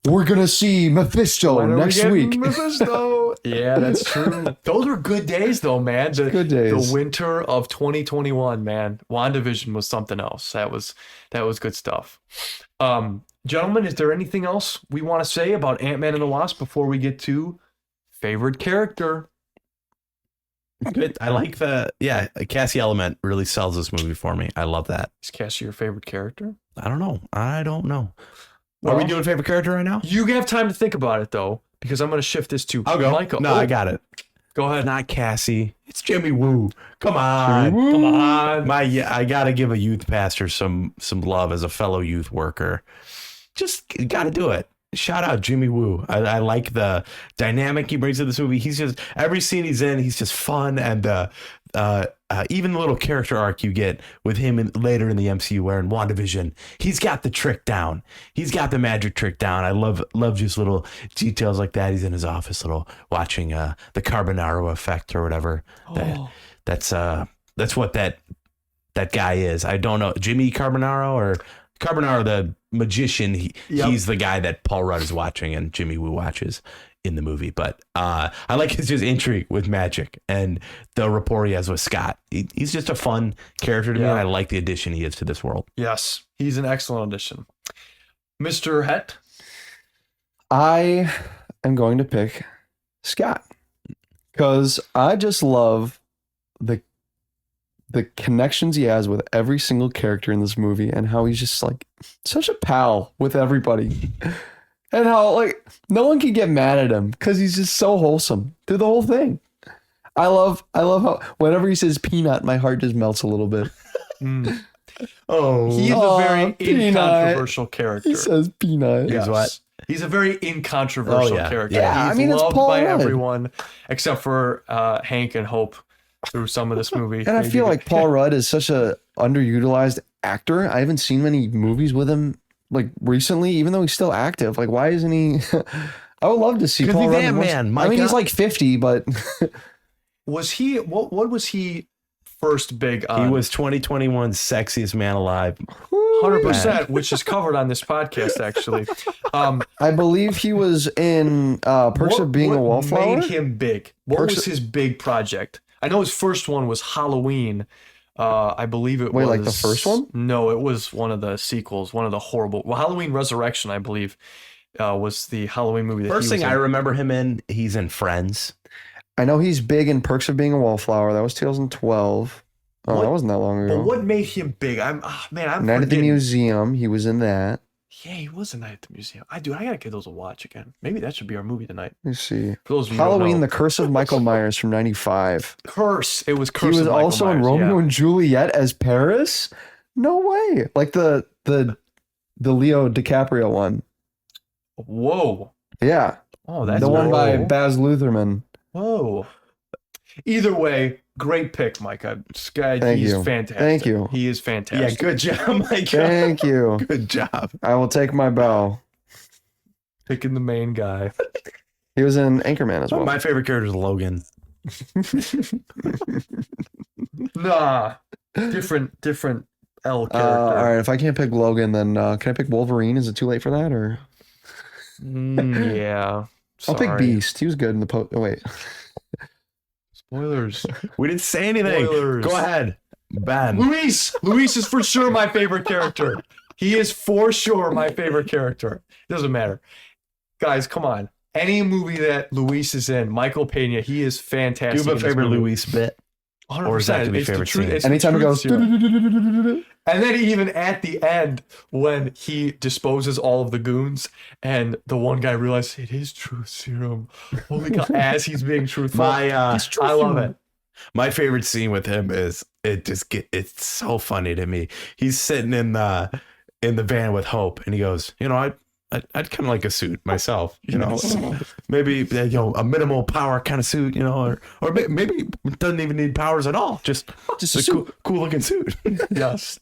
we're going to see Mephisto When are we next getting week. Mephisto? Yeah, that's true. Those were good days, though, man. Good days. The winter of 2021, man. WandaVision was something else. That was good stuff. Gentlemen, is there anything else we want to say about Ant-Man and the Wasp before we get to favorite character? Good. I like Cassie Element really sells this movie for me. I love that. Is Cassie your favorite character? I don't know. Are Well, we doing favorite character right now? You have time to think about it, though, because I'm going to shift this to I'll go. Michael. No, I got it. Go ahead. Not Cassie. It's Jimmy Woo. Come on. Come on. I gotta give a youth pastor some love as a fellow youth worker. Just gotta do it. Shout out Jimmy Woo. I like the dynamic he brings to this movie. He's just, every scene he's in, he's just fun. And even the little character arc you get with him later in the MCU, where in WandaVision, he's got the trick down. He's got the magic trick down. I love just little details like that. He's in his office, watching the Carbonaro effect or whatever. That's what that guy is. I don't know, Jimmy Carbonaro or Carbonaro, the magician. He's the guy that Paul Rudd is watching and Jimmy Woo watches in the movie. But I like his just intrigue with magic and the rapport he has with Scott. He's just a fun character to me, and I like the addition he is to this world. Yes, he's an excellent addition. Mr. Het? I am going to pick Scott because I just love the connections he has with every single character in this movie, and how he's just like such a pal with everybody, and how like no one can get mad at him because he's just so wholesome through the whole thing. I love how whenever he says peanut, my heart just melts a little bit. Oh, He's a very Peanut. incontroversial character. He says peanut. Yes. what? He's a very incontroversial character. Yeah, He's I mean, it's loved Paul by Rudd. everyone except for Hank and Hope through some of this movie. And I feel like Paul Rudd is such a underutilized actor. I haven't seen many movies with him like recently, even though he's still active. Like, why isn't he? I would love to see Paul he's Rudd. Ant-Man, I mean, he's Micah. like 50, but was he what was he first big on? He was 2021's sexiest man alive. 100%, which is covered on this podcast actually. I believe he was in Perks of Being a Wallflower. Made him big? What was his big project? I know his first one was Halloween. I believe it was. Wait, like the first one? No, it was one of the sequels, one of the horrible. Well, Halloween Resurrection, I believe, was the Halloween movie. First thing I remember him in, he's in Friends. I know he's big in Perks of Being a Wallflower. That was 2012. Oh, that wasn't that long ago. But what made him big? I'm Night at the forgetting. Museum. He was in that. Yeah, he was a Night at the Museum. I gotta give those a watch again. Maybe that should be our movie tonight. Let me see. For those of you who don't Halloween: know. The Curse of Michael Myers from '95. Curse. It was He Curse. was of Michael also in Myers, Romeo yeah. and Juliet as Paris. No way! Like the Leo DiCaprio one. Whoa. Yeah, Oh, that's the one by cool. Baz Luhrmann. Whoa. Either way, great pick, Micah. This guy, Thank he's you. fantastic. Thank you. He is Yeah, fantastic. good job, Mike. Thank you. Good job. I will take my bow. Picking the main guy. He was in Anchorman as well. My favorite character is Logan. Nah. Different L character. All right, if I can't pick Logan, then can I pick Wolverine? Is it too late for that, or Yeah. I'll pick Sorry. Beast. He was good in the Oh wait, Spoilers. We didn't say anything. Spoilers. Go ahead, Ben. Luis is for sure my favorite character. He is for sure my favorite character. Doesn't matter. Guys, come on. Any movie that Luis is in, Michael Pena, he is Do fantastic. you have a in this favorite movie. Luis bit? 100%. Or is that gonna be It's the favorite truth- scene? it's the anytime it truth goes. serum. And then even at the end, when he disposes all of the goons, and the one guy realizes it is truth serum. Holy cow! As he's being truthful, My I love it. my favorite scene with him is it's so funny to me. He's sitting in the van with Hope, and he goes, I I'd kind of like a suit myself, maybe a minimal power kind of suit, or maybe it doesn't even need powers at all. Just a cool looking suit. Yes.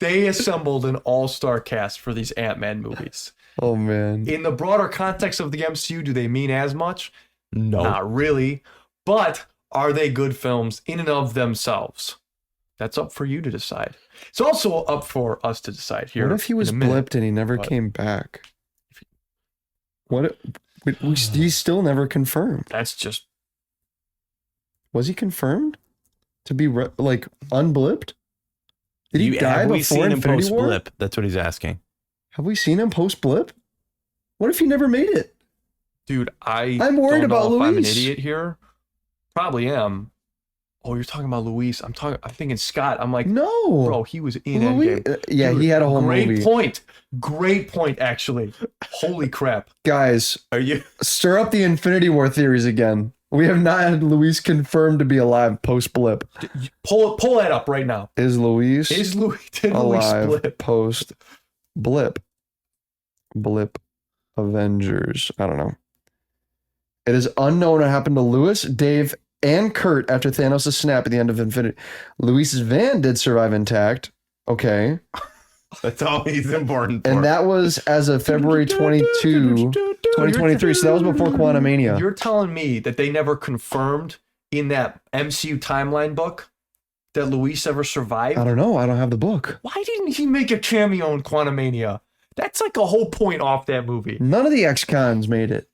They assembled an all-star cast for these Ant-Man movies. Oh man. In the broader context of the MCU, do they mean as much? No, Not really. But are they good films in and of themselves? That's up for you to decide. It's also up for us to decide here. What if he was blipped and he never came back? He's still never confirmed. That's just... Was he confirmed to be unblipped? Did he die have we before seen him Infinity post War? blip? That's what he's asking. Have we seen him post blip? What if he never made it? Dude, I'm worried don't know about if I'm an Luis. idiot here. Probably am. Oh, you're talking about Luis. I'm thinking Scott. I'm like, No, bro, he was in Louis, Endgame. yeah, Dude, he had a whole great movie. Great point, actually. Holy crap. Guys, Are you? stir up the Infinity War theories again. We have not had Luis confirmed to be alive post blip. Pull that up right now. Is Luis Did Luis alive split? post blip? Blip Avengers. I don't know. It is unknown what happened to Lewis, Dave, and Kurt after Thanos' snap at the end of Infinity. Luis's van did survive intact. Okay. That's all he's important for. And that was as of February 22, 2023. So that was before Quantumania. You're telling me that they never confirmed in that MCU timeline book that Luis ever survived? I don't know. I don't have the book. Why didn't he make a cameo in Quantumania? That's like a whole point off that movie. None of the ex-cons made it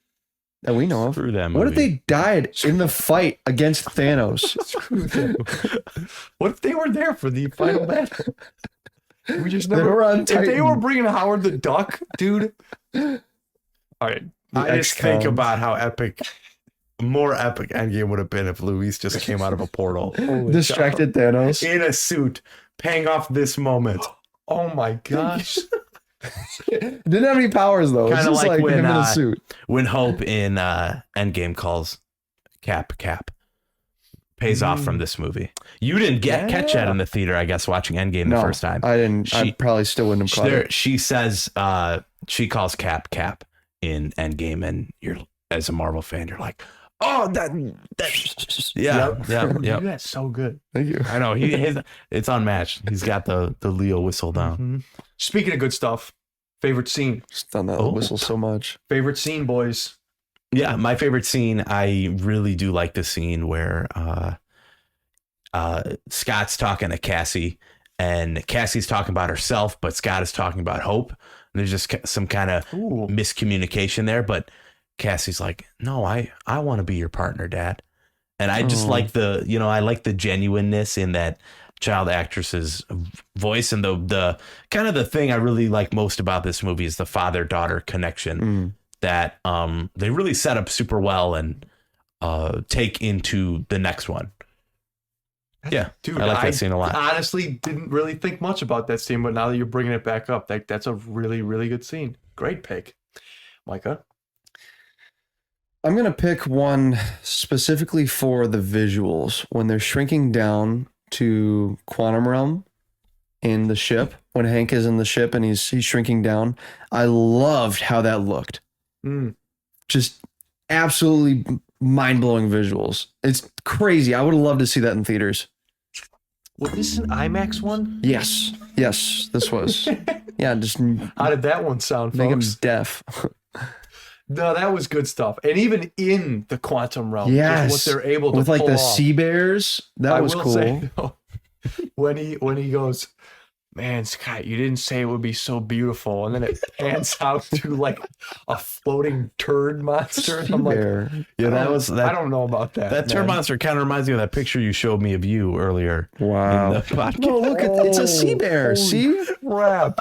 that we know of. Screw that What if movie. they died in the fight against Thanos? What if they were there for the final battle? We just They never. were on If they Titan. were bringing Howard the Duck, dude. All right. I just think ex-cons. about how more epic Endgame would have been if Luis just came out of a portal Distracted Thanos. in a suit, paying off this moment. Oh my gosh. Didn't have any powers though. It's Kinda just like like when, him in a suit. When Hope in Endgame calls Cap, pays off from this movie. You didn't catch that in the theater, I guess, watching Endgame the first time. I didn't. I She- probably still wouldn't have caught it. She says she calls Cap in Endgame, and you're, as a Marvel fan, you're like, oh, that yeah. Dude, that's so good. Thank you. I know it's unmatched. He's got the Leo whistle down. Mhm. Speaking of good stuff, favorite scene. Just done that Oh. whistle so much. Favorite scene, boys. Yeah, my favorite scene. I really do like the scene where Scott's talking to Cassie, and Cassie's talking about herself, but Scott is talking about Hope. And there's just some kind of Ooh. miscommunication there, but Cassie's like, no, I want to be your partner, Dad. And I just like I like the genuineness in that child actress's voice, and the kind of the thing I really like most about this movie is the father-daughter connection that they really set up super well and take into the next one. Yeah, Dude, I like that scene a lot. Honestly, didn't really think much about that scene, but now that you're bringing it back up, that's a really, really good scene. Great pick. Micah? I'm gonna pick one specifically for the visuals when they're shrinking down to quantum realm in the ship. When Hank is in the ship and he's shrinking down, I loved how that looked. Just absolutely mind-blowing visuals. It's crazy. I would have loved to see that in theaters. Was this an IMAX one? Yes, this was. Yeah, just How did that one sound, make him folks? deaf. No, that was good stuff. And even in the quantum realm, Yes, just what they're able to with like pull the off. sea bears. That was cool. Say, though, when he goes, man, Scott, you didn't say it would be so beautiful, and then it pans out to like a floating turd monster. And I'm like, Bear. Yeah, I don't know about that. That turd man. monster kind of reminds me of that picture you showed me of you earlier. Wow. In the podcast. No, look, it's a sea bear. Holy See? crap.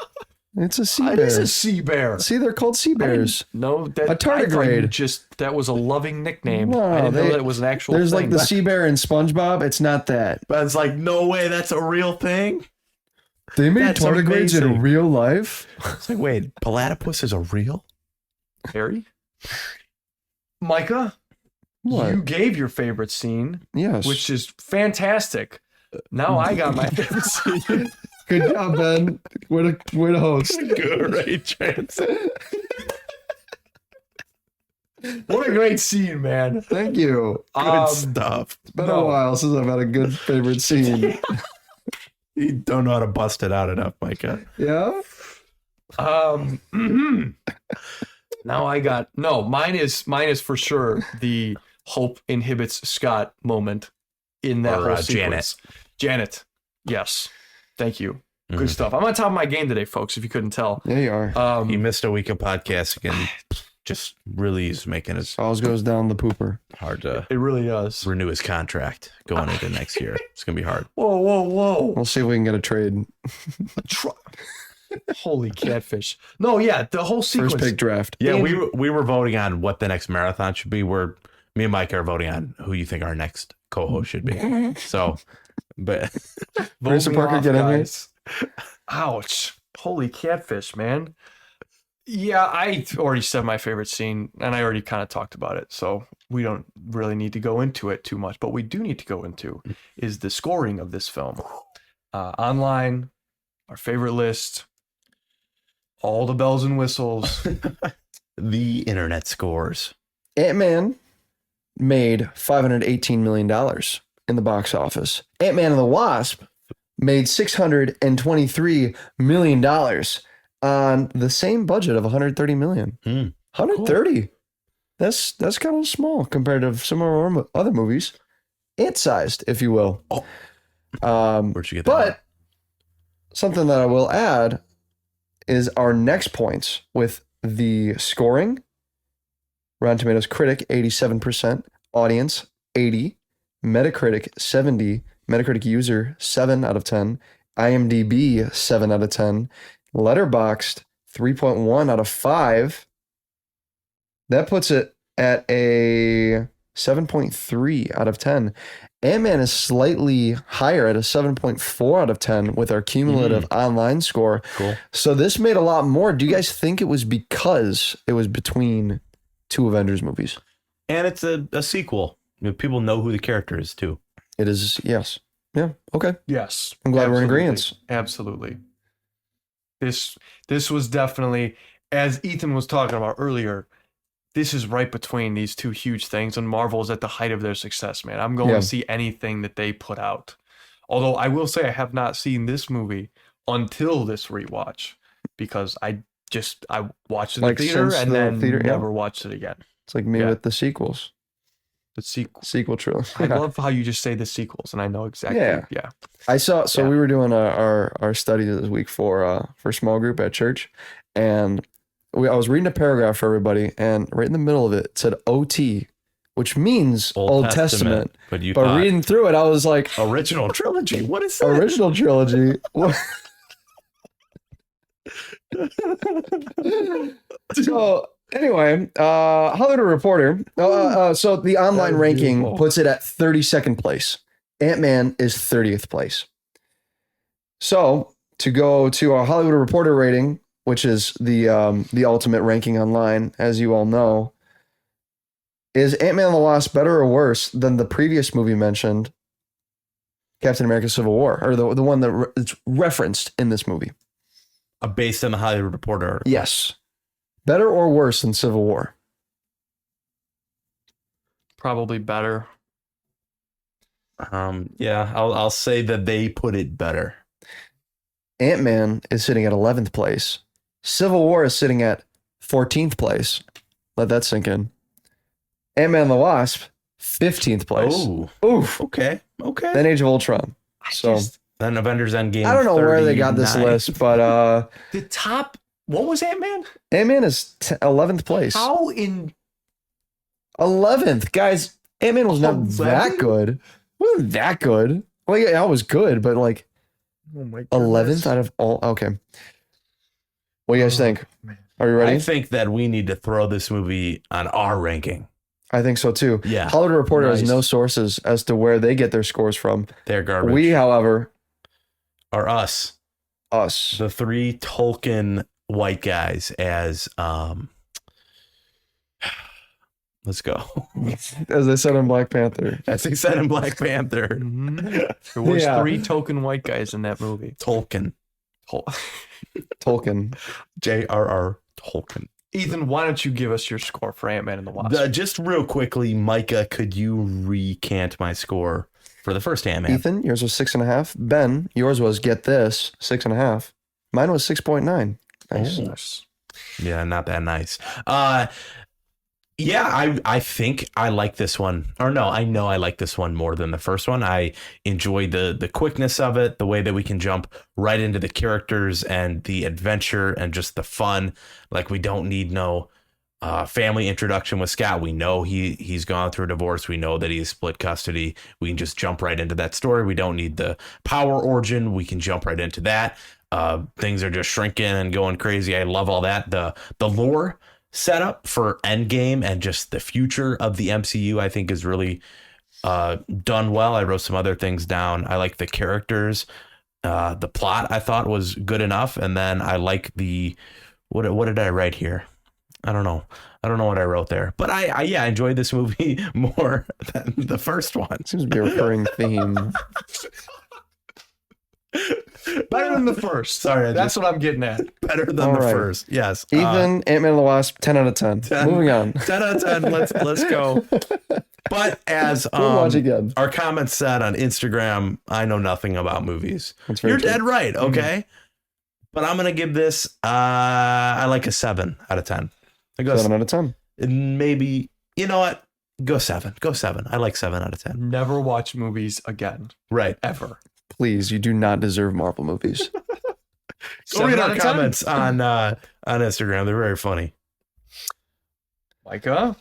It's a sea It bear. is a sea bear. See, they're called sea bears. No, that A tardigrade. I thought you just that was a loving nickname. No, I didn't know they- that it was an actual There's thing. like the sea bear in SpongeBob. It's not that. But it's like, no way, that's a real thing. They made That's tardigrades in amazing. real life. It's like, wait, platypus is a real? Harry? Micah, What? you gave your favorite scene, Yes. which is fantastic. Now I got my favorite scene. Good job, Ben. Way to host. Great transition. What a great scene, man. Thank you. Good stuff. It's been a while since I've had a good favorite scene. You don't know how to bust it out enough, Micah. Yeah? Now mine is for sure the Hope inhibits Scott moment in that Or, whole sequence. Janet. Yes. Thank you. Good Mhm. stuff. I'm on top of my game today, folks, if you couldn't tell. Yeah, you are. He missed a week of podcast again. Just really is making it Always goes down the pooper. hard to It really does. renew his contract going into next year. It's going to be hard. Whoa. We'll see if we can get a trade. Holy catfish. No, yeah, the whole sequence. First pick draft. Yeah, we were voting on what the next marathon should be. Me and Mike are voting on who you think our next co-host should be. So, but Vote Bruce me Parker, off, get in here. guys. Ouch. Holy catfish, man. Yeah, I already said my favorite scene, and I already kind of talked about it, so we don't really need to go into it too much. But we do need to go into is the scoring of this film. Online, our favorite list, all the bells and whistles. the internet scores. Ant-Man made $518 million in the box office. Ant-Man and the Wasp made $623 million on the same budget of $130 million. 130. That's kind of small compared to some of our other movies. Ant-sized, if you will. Where'd you get that? But something that I will add is our next points with the scoring. Rotten Tomatoes critic 87%, audience 80, Metacritic 70, Metacritic user 7 out of 10, IMDb 7 out of 10, Letterboxd 3.1 out of 5. That puts it at a 7.3 out of 10. Ant-Man is slightly higher at a 7.4 out of 10 with our cumulative online score. Cool. So this made a lot more. Do you guys think it was because it was between two Avengers movies? And it's a sequel. People know who the character is too. It is, yes. Yeah, okay. Yes. I'm glad we're in absolutely. agreement. Absolutely. This was definitely, as Ethan was talking about earlier, this is right between these two huge things, and Marvel is at the height of their success, man. I'm going Yeah. to see anything that they put out. Although I will say I have not seen this movie until this rewatch, because I watched it in Like, the theater since and the then theater, yeah. never watched it again. It's like me Yeah. with the sequels. The sequel. Sequel trilogy. I love how you just say the sequels, and I know exactly. Yeah. Yeah. I saw. So Yeah. we were doing our study this week for small group at church, and I was reading a paragraph for everybody, and right in the middle of it said OT, which means Old Testament. But you But thought reading through it, I was like, original trilogy. What is that? original trilogy. So anyway, Hollywood Reporter. So the online ranking puts it at 32nd place. Ant-Man is 30th place. So to go to our Hollywood Reporter rating, which is the ultimate ranking online, as you all know, is Ant-Man and the Wasp better or worse than the previous movie mentioned, Captain America: Civil War, or the one that it's referenced in this movie? Based on the Hollywood Reporter article. Yes. Better or worse than Civil War? Probably better. Yeah, I'll say that they put it better. Ant-Man is sitting at 11th place. Civil War is sitting at 14th place. Let that sink in. Ant-Man and the Wasp, 15th place. Oh, Oof. okay. Then Age of Ultron. So Then Avengers Endgame. I don't know where they got this 39. list, but The top. What was Ant-Man? Ant-Man is 11th place. How in 11th. Guys, Ant-Man was not 11? that good. Wasn't that good. Well, yeah, it was good, but like oh my 11th out of all. Okay. What do you guys think? man. Are you ready? I think that we need to throw this movie on our ranking. I think so too. Yeah. Hollywood Reporter has Nice. no sources as to where they get their scores from. They're garbage. We, however, Or us. us. The three Tolkien white guys as Let's go. As they said in Black Panther. As they said in Black Panther. There was Yeah. 3 token white guys in that movie. Tolkien. Tolkien. J.R.R. Tolkien. Ethan, why don't you give us your score for Ant-Man and the Wasp? Just real quickly, Micah, could you recant my score for the first Ant-Man? Ethan, yours was 6.5. Ben, yours was, get this, 6.5. Mine was 6.9. Nice. Nice. Yeah, not that nice. Yeah, I think I like this one. Or no, I know I like this one more than the first one. I enjoyed the quickness of it, the way that we can jump right into the characters and the adventure and just the fun. Like, we don't need no family introduction with Scott. We know he's gone through a divorce. We know that he's split custody. We can just jump right into that story. We don't need the power origin. We can jump right into that. Things are just shrinking and going crazy. I love all that. The lore setup for Endgame and just the future of the MCU, I think, is really done well. I wrote some other things down. I like the characters. The plot I thought was good enough. And then I like what did I write here? I don't know what I wrote there, but I enjoyed this movie more than the first one. Seems to be a recurring theme. Better than the first. Sorry, That's what I'm getting at. better than All the right. first. Yes. Ethan, Ant-Man and the Wasp, 10 out of 10. 10. Moving on. 10 out of 10. Let's go. But as We'll watch again. our comments said on Instagram, I know nothing about movies. That's very You're true. dead right. Okay. But I'm going to give this, I like a 7 out of 10. I go 7 out of 10. maybe, you know what? Go 7. Go 7. I like 7 out of 10. Never watch movies again. Right. Ever. Please, you do not deserve Marvel movies. Go 7 read out our of 10. comments on Instagram. They're very funny. Micah?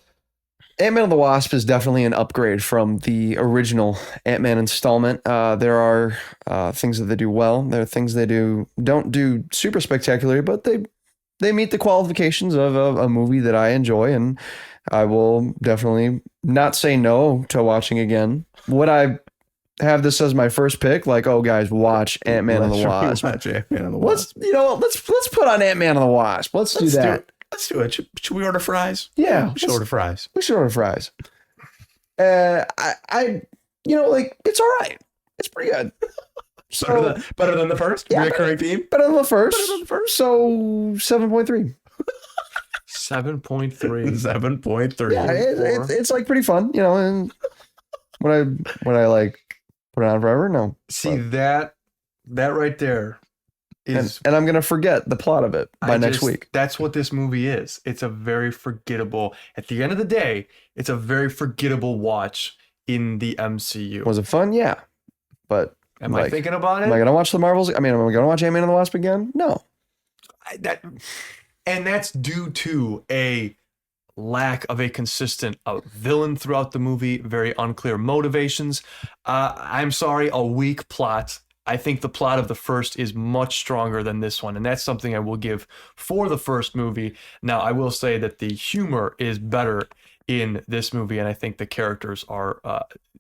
Ant-Man and the Wasp is definitely an upgrade from the original Ant-Man installment. There are things that they do well. There are things they don't do super spectacularly, but they meet the qualifications of a movie that I enjoy, and I will definitely not say no to watching again. Would I have this as my first pick? Like, oh guys, watch Ant-Man and the Wasp. Watch Ant-Man and the Wasp. Let's put on Ant-Man and the Wasp. Let's do that. Let's do it. Should we order fries? Yeah, We should order fries. we should order fries. It's all right. It's pretty good. So Better than the first? Yeah, Recurring theme? better than the first. So 7.3. 7.3. 7.3. Yeah, it's like pretty fun, and would I like put it on forever? No. See, that right there is... And I'm gonna forget the plot of it by next just- week. That's what this movie is. It's a very forgettable... At the end of the day, it's a very forgettable watch in the MCU. Was it fun? Yeah. But Am I thinking about it? am I gonna watch the Marvels? I mean, am I gonna watch Ant-Man and the Wasp again? No. And that's due to a lack of a consistent villain throughout the movie, very unclear motivations. I'm sorry, a weak plot. I think the plot of the first is much stronger than this one, and that's something I will give for the first movie. Now, I will say that the humor is better in this movie, and I think the characters are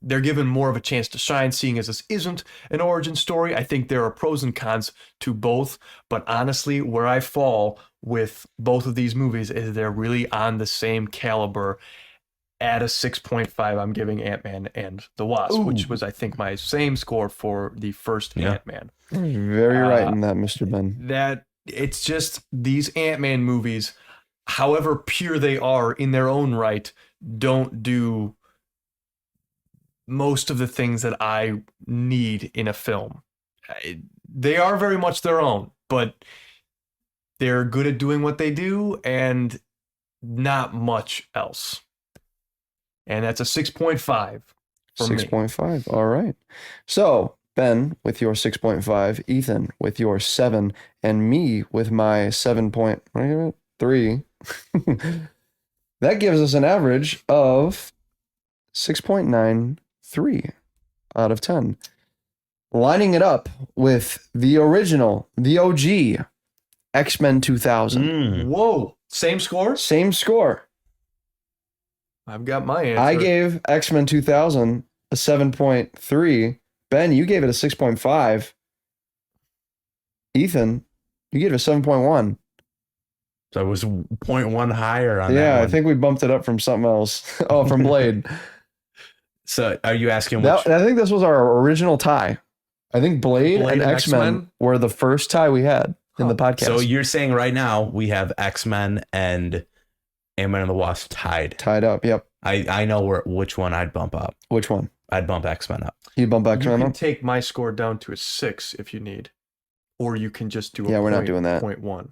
they're given more of a chance to shine, seeing as this isn't an origin story. I think there are pros and cons to both, but honestly, where I fall with both of these movies is they're really on the same caliber. At a 6.5, I'm giving Ant-Man and the Wasp, which was, I think, my same score for the first Ant-Man. Very right in that, Mr. Ben. That it's just these Ant-Man movies, however pure they are in their own right, don't do most of the things that I need in a film. They are very much their own, but they're good at doing what they do and not much else. And that's a 6.5 for me. 6.5. All right. So, Ben with your 6.5, Ethan with your 7, and me with my 7.3. That gives us an average of 6.93 out of 10. Lining it up with the original, the OG, X-Men 2000. Whoa. Same score? Same score. I've got my answer. I gave X-Men 2000 a 7.3. Ben, you gave it a 6.5. Ethan, you gave it a 7.1. So it was 0.1 higher on that Yeah, one. I think we bumped it up from something else. Oh, from Blade. So are you asking which? I think this was our original tie. I think Blade and X-Men were the first tie we had in the podcast. So you're saying right now we have X-Men and Antman and the Wasp tied. Tied up, yep. I know which one I'd bump up. Which one? I'd bump X-Men up. You bump You X-Men can up? take my score down to a 6 if you need. Or you can just do a We're not doing that. 0.1.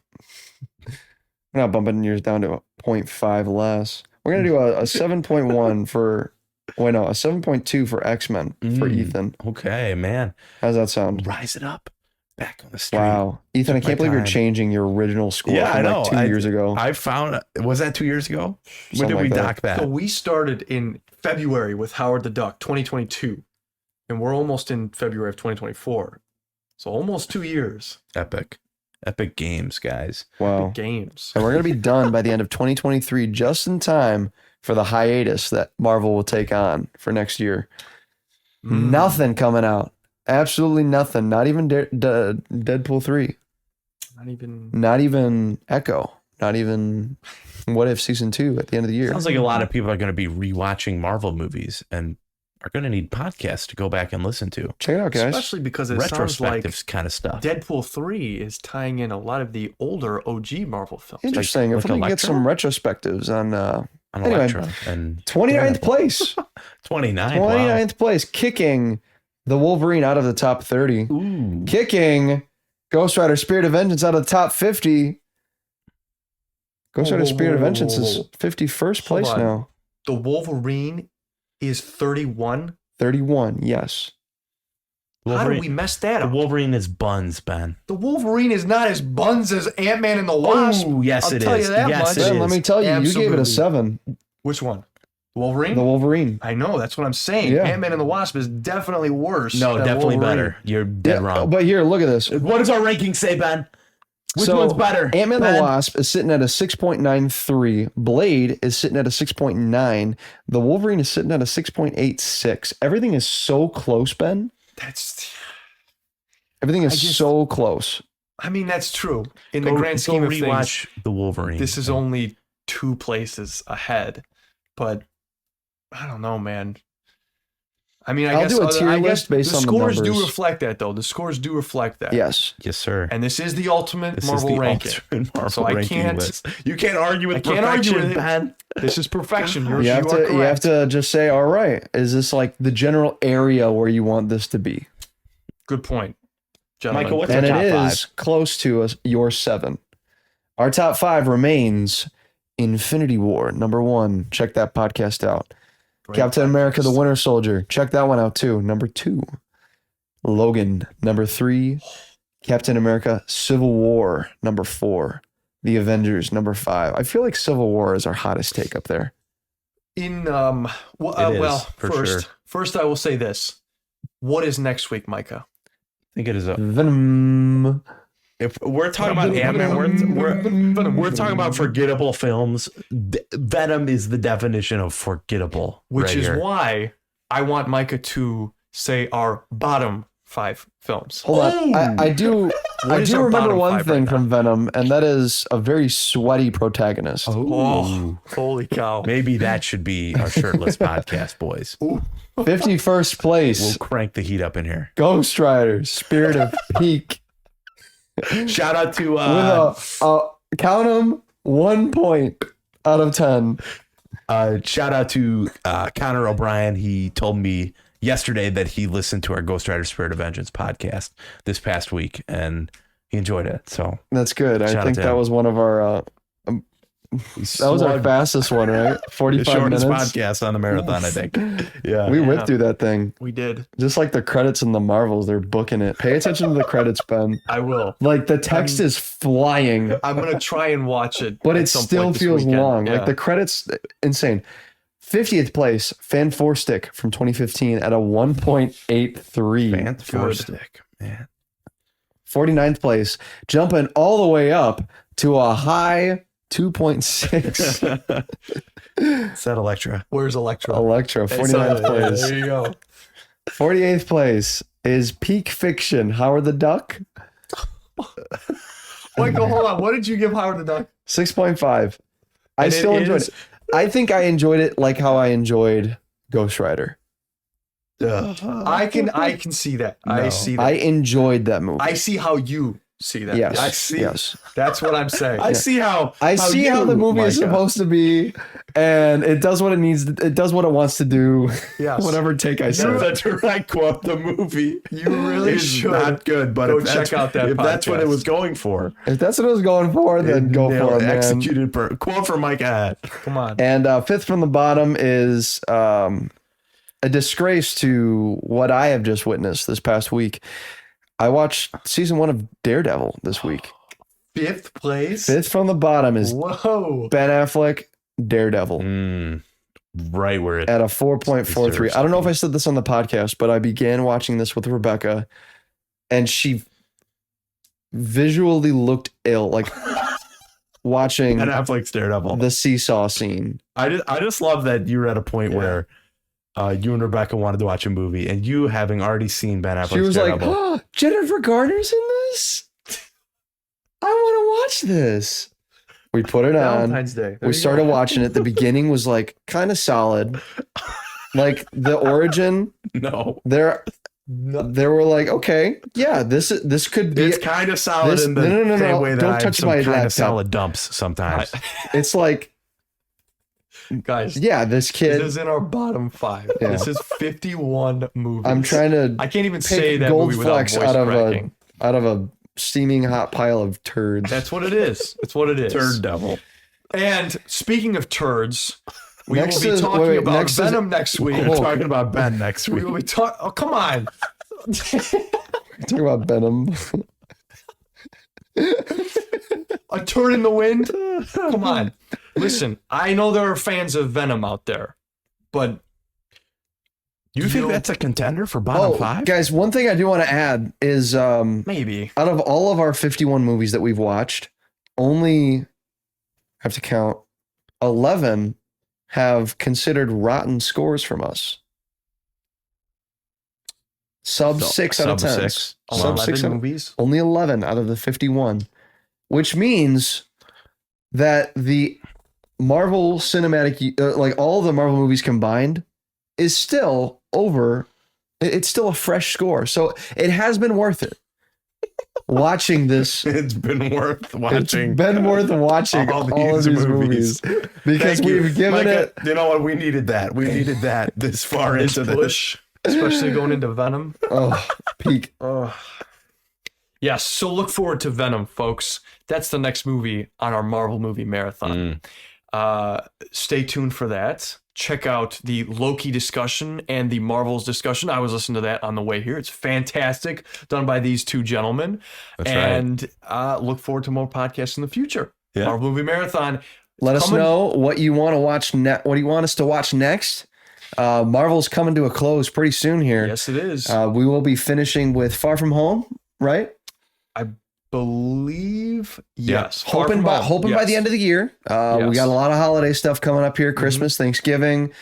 We're not bumping yours down to a 0.5 less. We're going to do a 7.1 for... Wait, no, a 7.2 for X-Men for Ethan. Okay, man. How's that sound? Rise it up. Back on the street. Wow. Ethan, I Took can't my believe you're time. changing your original score Yeah, from I know. like 2 years ago. I found, was that 2 years ago? When Something did we like that. dock that? So we started in February with Howard the Duck, 2022. And we're almost in February of 2024. So almost 2 years. Epic games, guys. Wow. Games. And we're going to be done by the end of 2023, just in time for the hiatus that Marvel will take on for next year. Nothing coming out. Absolutely nothing. Not even Deadpool 3. Not even Echo. Not even What If Season 2 at the end of the year. Sounds like a lot of people are going to be rewatching Marvel movies and are going to need podcasts to go back and listen to. Check it out, guys. Especially because it sounds like Retrospective kind of stuff. Deadpool 3 is tying in a lot of the older OG Marvel films. Interesting. If like we can get Electro? some retrospectives on anyway, Electro and 29th place. 29th. 29th place. Kicking the Wolverine out of the top 30. Wow. Ooh. Kicking Ghost Rider Spirit of Vengeance out of the top 50. Ghost Rider Spirit of Vengeance is 51st place Hold on. now. The Wolverine is 31. 31, yes. How did we mess that The up? Wolverine is buns, Ben. The Wolverine is not as buns as Ant-Man and the Wasp. Oh, yes, I'll it tell is. you that Yes, much. it Ben, is. let me tell you, you gave it a Absolutely. 7. Which one? Wolverine? The Wolverine. I know, that's what I'm saying. Yeah. Ant-Man and the Wasp is definitely worse. No, than definitely Wolverine. better. You're dead wrong. But here, look at this. What does our ranking say, Ben? Which one's better? Ant-Man Ben? the Wasp is sitting at a 6.93. Blade is sitting at a 6.9. The Wolverine is sitting at a 6.86. Everything is so close, Ben. Everything is so close. I mean, that's true. In the Go- grand go scheme of things, rewatch the Wolverine. this is only 2 places ahead. But I don't know, man. I mean, I'll do a tier list based the on the scores do numbers. reflect that, though. The scores do reflect that. Yes. Yes, sir. And this is the ultimate This Marvel is the ranking. ultimate Marvel So I ranking can't- list. You can't argue with I can't argue perfection, with it. Ben. This is perfection. You're, You have you are to correct. just say, all right, is this like the general area where you want this to be? Good point, gentlemen. Michael, what's And our it top is close to your 7. Our top 5 remains Infinity War, number 1. Check that podcast out. Great Captain America, the podcast. Winter Soldier. Check that one out too. Number 2. Logan, number 3. Captain America, Civil War, number 4. The Avengers, number 5. I feel like Civil War is our hottest take up there. In It is, for sure. first I will say this. What is next week, Micah? I think it is a. Venom. If we're talking about Ant-Man, we're talking about forgettable films. Venom is the definition of forgettable, Which right is here. why I want Micah to say our bottom 5 films. Hold on. I do is our remember bottom one 5 thing right from Venom, and that is a very sweaty protagonist. Oh, holy cow. Maybe that should be our shirtless podcast, boys. 51st place. We'll crank the heat up in here. Ghost Rider, Spirit of Peak. Shout out to With a count 'em 1 point out of 10. shout out to Connor O'Brien. He told me yesterday that he listened to our Ghost Rider Spirit of Vengeance podcast this past week and he enjoyed it. So That's good. I Shout out think to that him. was one of our that was our fastest one, right? the 45 shortest minutes. podcast on the marathon, I think. Yeah. We whipped through that thing. We did. Just like the credits in the Marvels, they're booking it. Pay attention to the credits, Ben. I will. Like the text is flying, I'm going to try and watch it. but at it some still point this feels weekend. long. Yeah. Like the credits, insane. 50th place, Fan 4 Stick from 2015 at a 1.83. Fantastic, man. 49th place, jumping all the way up to a high 2.6. It's that Electra. Where's Electra? Electro, 49th place. There you go. 48th place is Peak Fiction, Howard the Duck. Michael, hold on. What did you give Howard the Duck? 6.5. I And still it enjoyed is- it. I think I enjoyed it like how I enjoyed Ghost Rider. I can see that. I see that. I enjoyed that movie. I see how you see that. Yes. I see. Yes. That's what I'm saying. I see how I see how the movie is Micah. supposed to be, and it does what it needs. It does what it wants to do. Yes. Whatever take I say. That's a direct quote. The movie You really is should not good, but go if that's, check out that if that's what it podcast. was going for, If that's what it was going for, then go for it, man. Executed quote from Micah. Come on. And fifth from the bottom is a disgrace to what I have just witnessed this past week. I watched season 1 of Daredevil this week. Fifth place. Fifth from the bottom is Whoa. Ben Affleck, Daredevil, Right where it at a 4.43. deserves I don't know to if be. I said this on the podcast, but I began watching this with Rebecca, and she visually looked ill, like watching Ben Affleck's Daredevil. the seesaw scene. I just love that you were at a point where you and Rebecca wanted to watch a movie, and you having already seen Ben Affleck's She was like, Daredevil. oh, Jennifer Garner's in this? I want to watch this. We put it on. Valentine's Day. There We you started go. watching it. The beginning was like kind of solid. Like the origin, no, there were like, okay, yeah, this could be. it's kind of solid this- in the no, same way that don't I have touch some my kind laptop. of solid dumps sometimes. It's like, Guys, yeah, this kid. this is in our bottom 5. Yeah. This is 51 movies. I'm trying to I can't even say pick that gold movie without flecks voice out of cracking. a steaming hot pile of turds. That's what it is. That's what it is. Turd devil. And speaking of turds, we Next will be is- talking wait, about next is- Venom next week. We're talking about Ben next We week. will be talking. Oh, come on. Talk about Venom. A turd in the wind? Come on. Listen, I know there are fans of Venom out there, but You think that's a contender for bottom 5? Guys, one thing I do want to add is maybe. out of all of our 51 movies that we've watched, only I have to count 11 have considered rotten scores from us. Sub 6 out of 10. six. Sub 6 out of movies. only 11 out of the 51, which means that the Marvel cinematic, like all the Marvel movies combined, is still over. It's still a fresh score. So it has been worth it watching this. It's been worth watching. It's been worth watching all of these movies because Thank you. we've given Micah, it. You know what? We needed that. We needed that this far This into this. push, especially going into Venom. Oh, peak. Yes, so look forward to Venom, folks. That's the next movie on our Marvel movie marathon. Stay tuned for that. Check out the Loki discussion and the Marvels discussion. I was listening to that on the way here. It's fantastic, done by these two gentlemen. That's and look forward to more podcasts in the future. Yeah. Marvel movie marathon. Let us coming- know what you want to watch. What do you want us to watch next? Marvel's coming to a close pretty soon here. Yes, it is. We will be finishing with Far From Home, right? Believe yes. Far Hoping From by Home, the end of the year. We Yes. got a lot of holiday stuff coming up here: Christmas, Thanksgiving.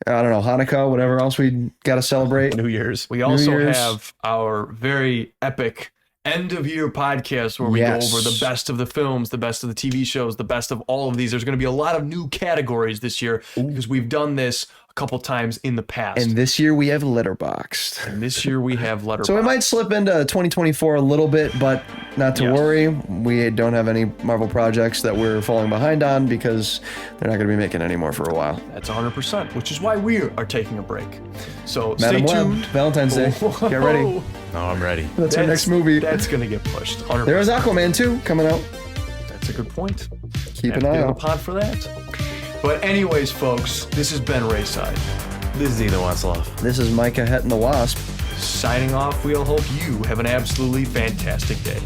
I don't know, Hanukkah, whatever else we got to celebrate. New Year's. We also Year's. have our very epic end of year podcast where we Yes. go over the best of the films, the best of the TV shows, the best of all of these. There's going to be a lot of new categories this year because we've done this a couple times in the past. And this year we have Letterboxd. And this year we have Letterboxd. So it might slip into 2024 a little bit, but not to Yes. worry. We don't have any Marvel projects that we're falling behind on because they're not going to be making any more for a while. That's 100%, which is why we are taking a break. So Madam stay Web, tuned. Valentine's Day. Get ready. Oh, I'm ready. That's our next movie. That's going to get pushed. 100%. There's Aquaman 2 coming out. That's a good point. Keep Have an to eye get on the out. pod for that. But anyways, folks, this has been Rayside. This is Ethan Westloff. This is Micah Het and the Wasp. Signing off, we'll hope you have an absolutely fantastic day.